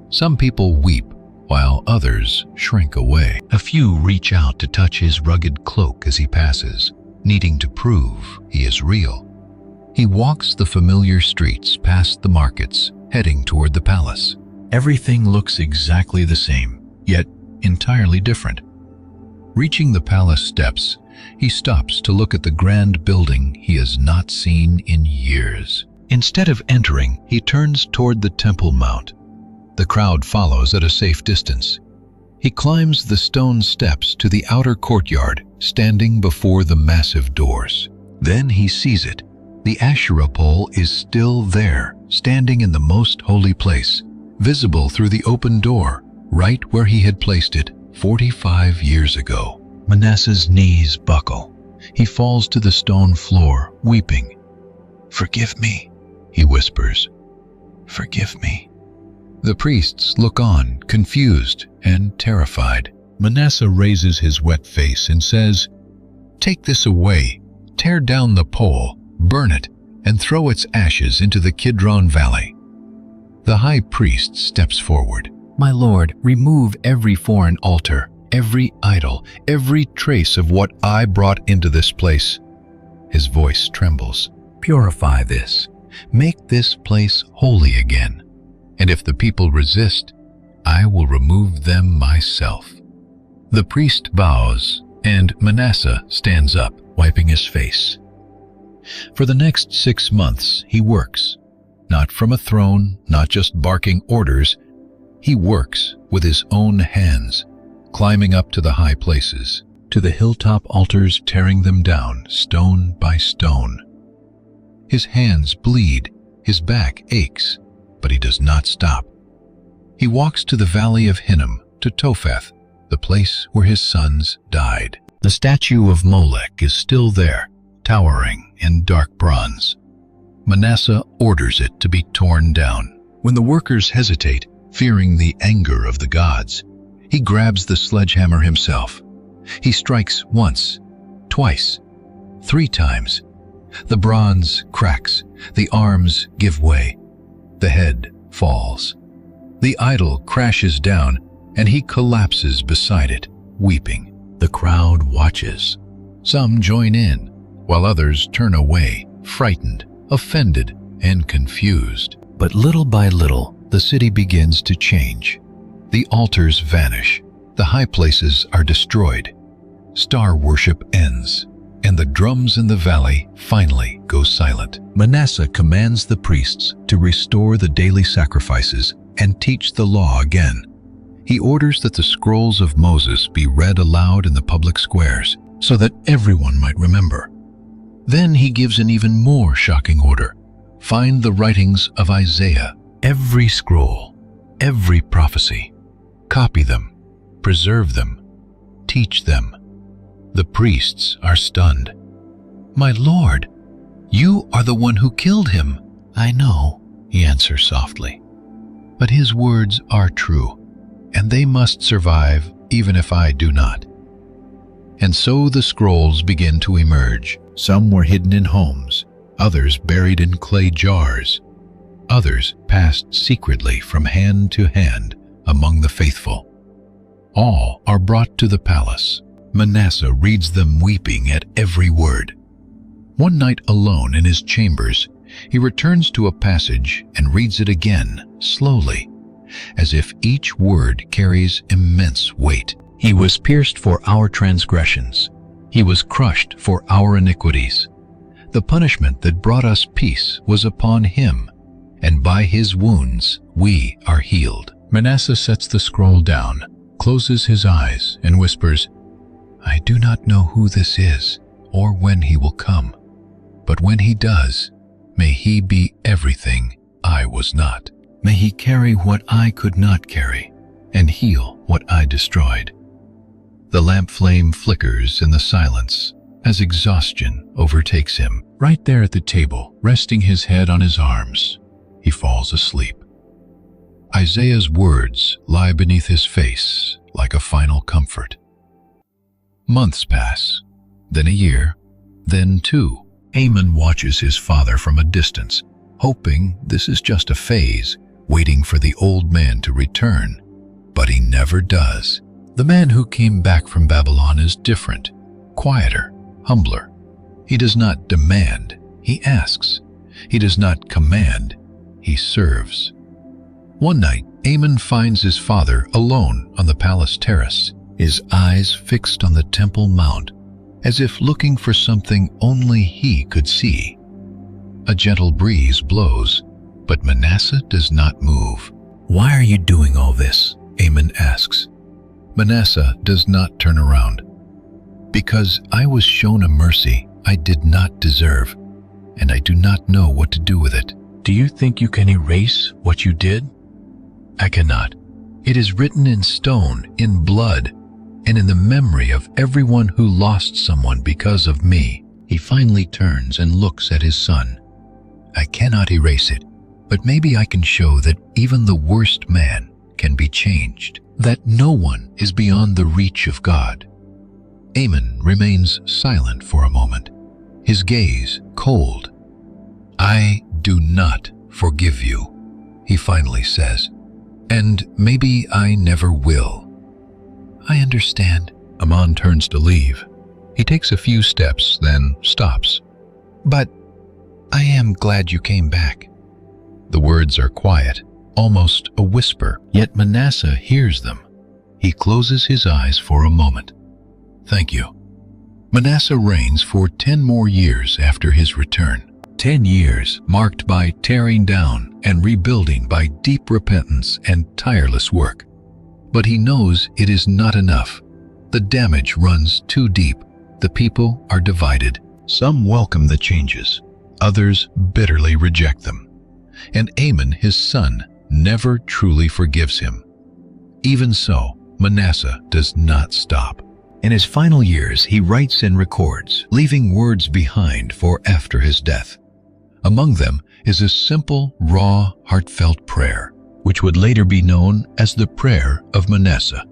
Some people weep, while others shrink away. A few reach out to touch his rugged cloak as he passes, needing to prove he is real. He walks the familiar streets past the markets, heading toward the palace. Everything looks exactly the same, yet entirely different. Reaching the palace steps, he stops to look at the grand building he has not seen in years. Instead of entering, he turns toward the Temple Mount. The crowd follows at a safe distance. He climbs the stone steps to the outer courtyard, standing before the massive doors. Then he sees it. The Asherah pole is still there, standing in the most holy place, visible through the open door, right where he had placed it 45 years ago. Manasseh's knees buckle. He falls to the stone floor, weeping. "Forgive me," he whispers. "Forgive me." The priests look on, confused and terrified. Manasseh raises his wet face and says, "Take this away, tear down the pole, burn it, and throw its ashes into the Kidron Valley." The high priest steps forward. "My lord, remove every foreign altar, every idol, every trace of what I brought into this place." His voice trembles. "Purify this. Make this place holy again. And if the people resist, I will remove them myself." The priest bows, and Manasseh stands up, wiping his face. For the next 6 months, he works. not from a throne, not just barking orders. He works with his own hands, climbing up to the high places, to the hilltop altars, tearing them down, stone by stone. His hands bleed, his back aches, but he does not stop. He walks to the valley of Hinnom, to Topheth, the place where his sons died. The statue of Molech is still there, towering in dark bronze. Manasseh orders it to be torn down. When the workers hesitate, fearing the anger of the gods, he grabs the sledgehammer himself. He strikes once, twice, 3 times. The bronze cracks, the arms give way, the head falls. The idol crashes down, and he collapses beside it, weeping. The crowd watches. Some join in, while others turn away, frightened, offended, and confused. But little by little, the city begins to change. The altars vanish, the high places are destroyed. Star worship ends, and the drums in the valley finally go silent. Manasseh commands the priests to restore the daily sacrifices and teach the law again. He orders that the scrolls of Moses be read aloud in the public squares, so that everyone might remember. Then he gives an even more shocking order. Find the writings of Isaiah, every scroll, every prophecy. Copy them, preserve them, teach them. The priests are stunned. "My Lord, you are the one who killed him." "I know," he answers softly. "But his words are true, and they must survive even if I do not." And so the scrolls begin to emerge. Some were hidden in homes, others buried in clay jars, others passed secretly from hand to hand among the faithful. All are brought to the palace. Manasseh reads them, weeping at every word. One night alone in his chambers, he returns to a passage and reads it again, slowly, as if each word carries immense weight. "He was pierced for our transgressions. He was crushed for our iniquities. The punishment that brought us peace was upon him, and by his wounds we are healed." Manasseh sets the scroll down, closes his eyes, and whispers, "I do not know who this is, or when he will come. But when he does, may he be everything I was not. May he carry what I could not carry, and heal what I destroyed." The lamp flame flickers in the silence as exhaustion overtakes him. Right there at the table, resting his head on his arms, he falls asleep. Isaiah's words lie beneath his face like a final comfort. Months pass, then a year, then 2. Haman watches his father from a distance, hoping this is just a phase, waiting for the old man to return. But he never does. The man who came back from Babylon is different, quieter, humbler. He does not demand, he asks. He does not command, he serves. One night, Haman finds his father alone on the palace terrace, his eyes fixed on the Temple Mount, as if looking for something only he could see. A gentle breeze blows, but Manasseh does not move. "Why are you doing all this?" Haman asks. Manasseh does not turn around. "Because I was shown a mercy I did not deserve, and I do not know what to do with it." "Do you think you can erase what you did?" "I cannot. It is written in stone, in blood, and in the memory of everyone who lost someone because of me." He finally turns and looks at his son. "I cannot erase it, but maybe I can show that even the worst man can be changed, that no one is beyond the reach of God." Haman remains silent for a moment, his gaze cold. "I do not forgive you," he finally says, "and maybe I never will." "I understand." Haman turns to leave. He takes a few steps, then stops. "But I am glad you came back." The words are quiet, almost a whisper, yet Manasseh hears them. He closes his eyes for a moment. "Thank you." Manasseh reigns for 10 more years after his return. 10 years marked by tearing down and rebuilding by deep repentance and tireless work. But he knows it is not enough. The damage runs too deep. The people are divided. Some welcome the changes, others bitterly reject them. And Amon, his son, never truly forgives him. Even so, Manasseh does not stop. In his final years, he writes and records, leaving words behind for after his death. Among them is a simple, raw, heartfelt prayer, which would later be known as the Prayer of Manasseh.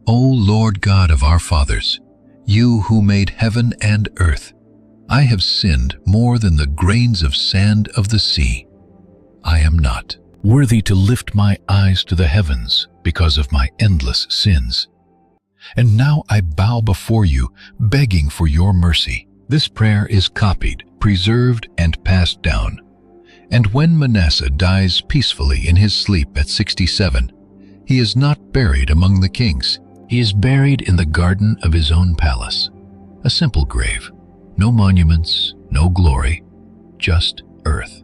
O Lord God of our fathers, you who made heaven and earth, I have sinned more than the grains of sand of the sea. I am not worthy to lift my eyes to the heavens because of my endless sins. And now I bow before you, begging for your mercy. This prayer is copied, preserved, and passed down. And when Manasseh dies peacefully in his sleep at 67, he is not buried among the kings. He is buried in the garden of his own palace, a simple grave, no monuments, no glory, just earth.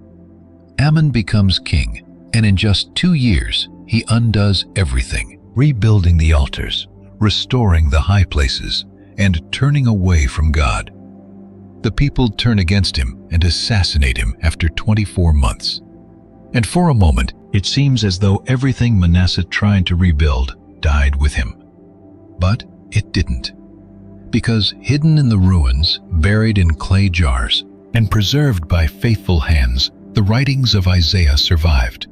Amon becomes king, and in just 2 years, he undoes everything, rebuilding the altars, restoring the high places, and turning away from God. The people turn against him and assassinate him after 24 months. And for a moment, it seems as though everything Manasseh tried to rebuild died with him. But it didn't. Because hidden in the ruins, buried in clay jars, and preserved by faithful hands, the writings of Isaiah survived.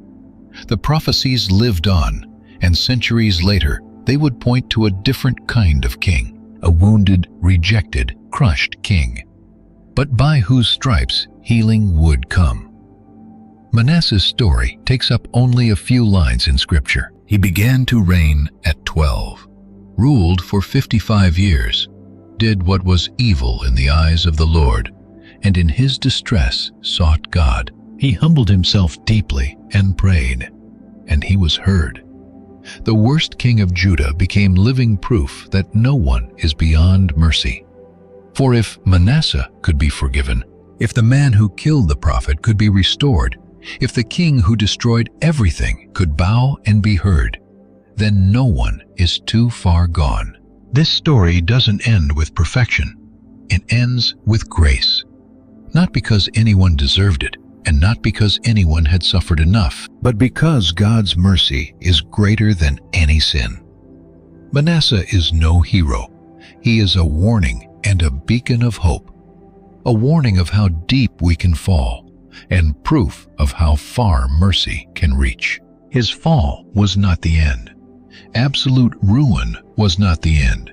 The prophecies lived on, and centuries later, they would point to a different kind of king, a wounded, rejected, crushed king, but by whose stripes healing would come. Manasseh's story takes up only a few lines in Scripture. He began to reign at 12, ruled for 55 years, did what was evil in the eyes of the Lord, and in his distress sought God. He humbled himself deeply and prayed, and he was heard. The worst king of Judah became living proof that no one is beyond mercy. For if Manasseh could be forgiven, if the man who killed the prophet could be restored, if the king who destroyed everything could bow and be heard, then no one is too far gone. This story doesn't end with perfection. It ends with grace. Not because anyone deserved it, and not because anyone had suffered enough, but because God's mercy is greater than any sin. Manasseh is no hero. He is a warning and a beacon of hope, a warning of how deep we can fall, and proof of how far mercy can reach. His fall was not the end. Absolute ruin was not the end.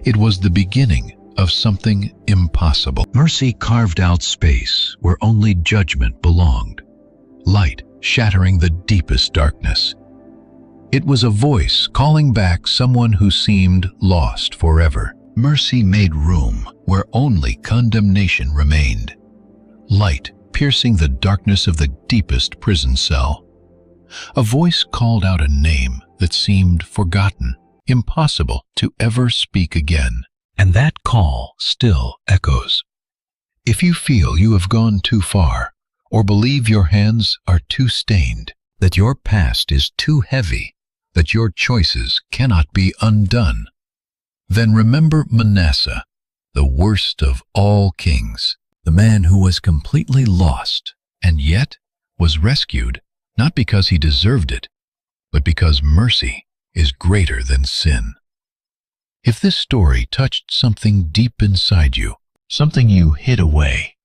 It was the beginning of something impossible. Mercy carved out space where only judgment belonged, light shattering the deepest darkness. It was a voice calling back someone who seemed lost forever. Mercy made room where only condemnation remained, light piercing the darkness of the deepest prison cell. A voice called out a name that seemed forgotten, impossible to ever speak again. And that call still echoes. If you feel you have gone too far, or believe your hands are too stained, that your past is too heavy, that your choices cannot be undone, then remember Manasseh, the worst of all kings, the man who was completely lost and yet was rescued, not because he deserved it, but because mercy is greater than sin. If this story touched something deep inside you, something you hid away,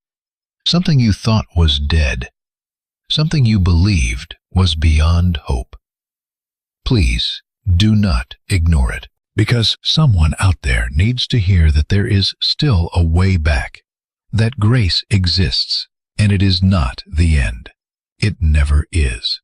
something you thought was dead, something you believed was beyond hope, please do not ignore it, because someone out there needs to hear that there is still a way back, that grace exists, and it is not the end. It never is.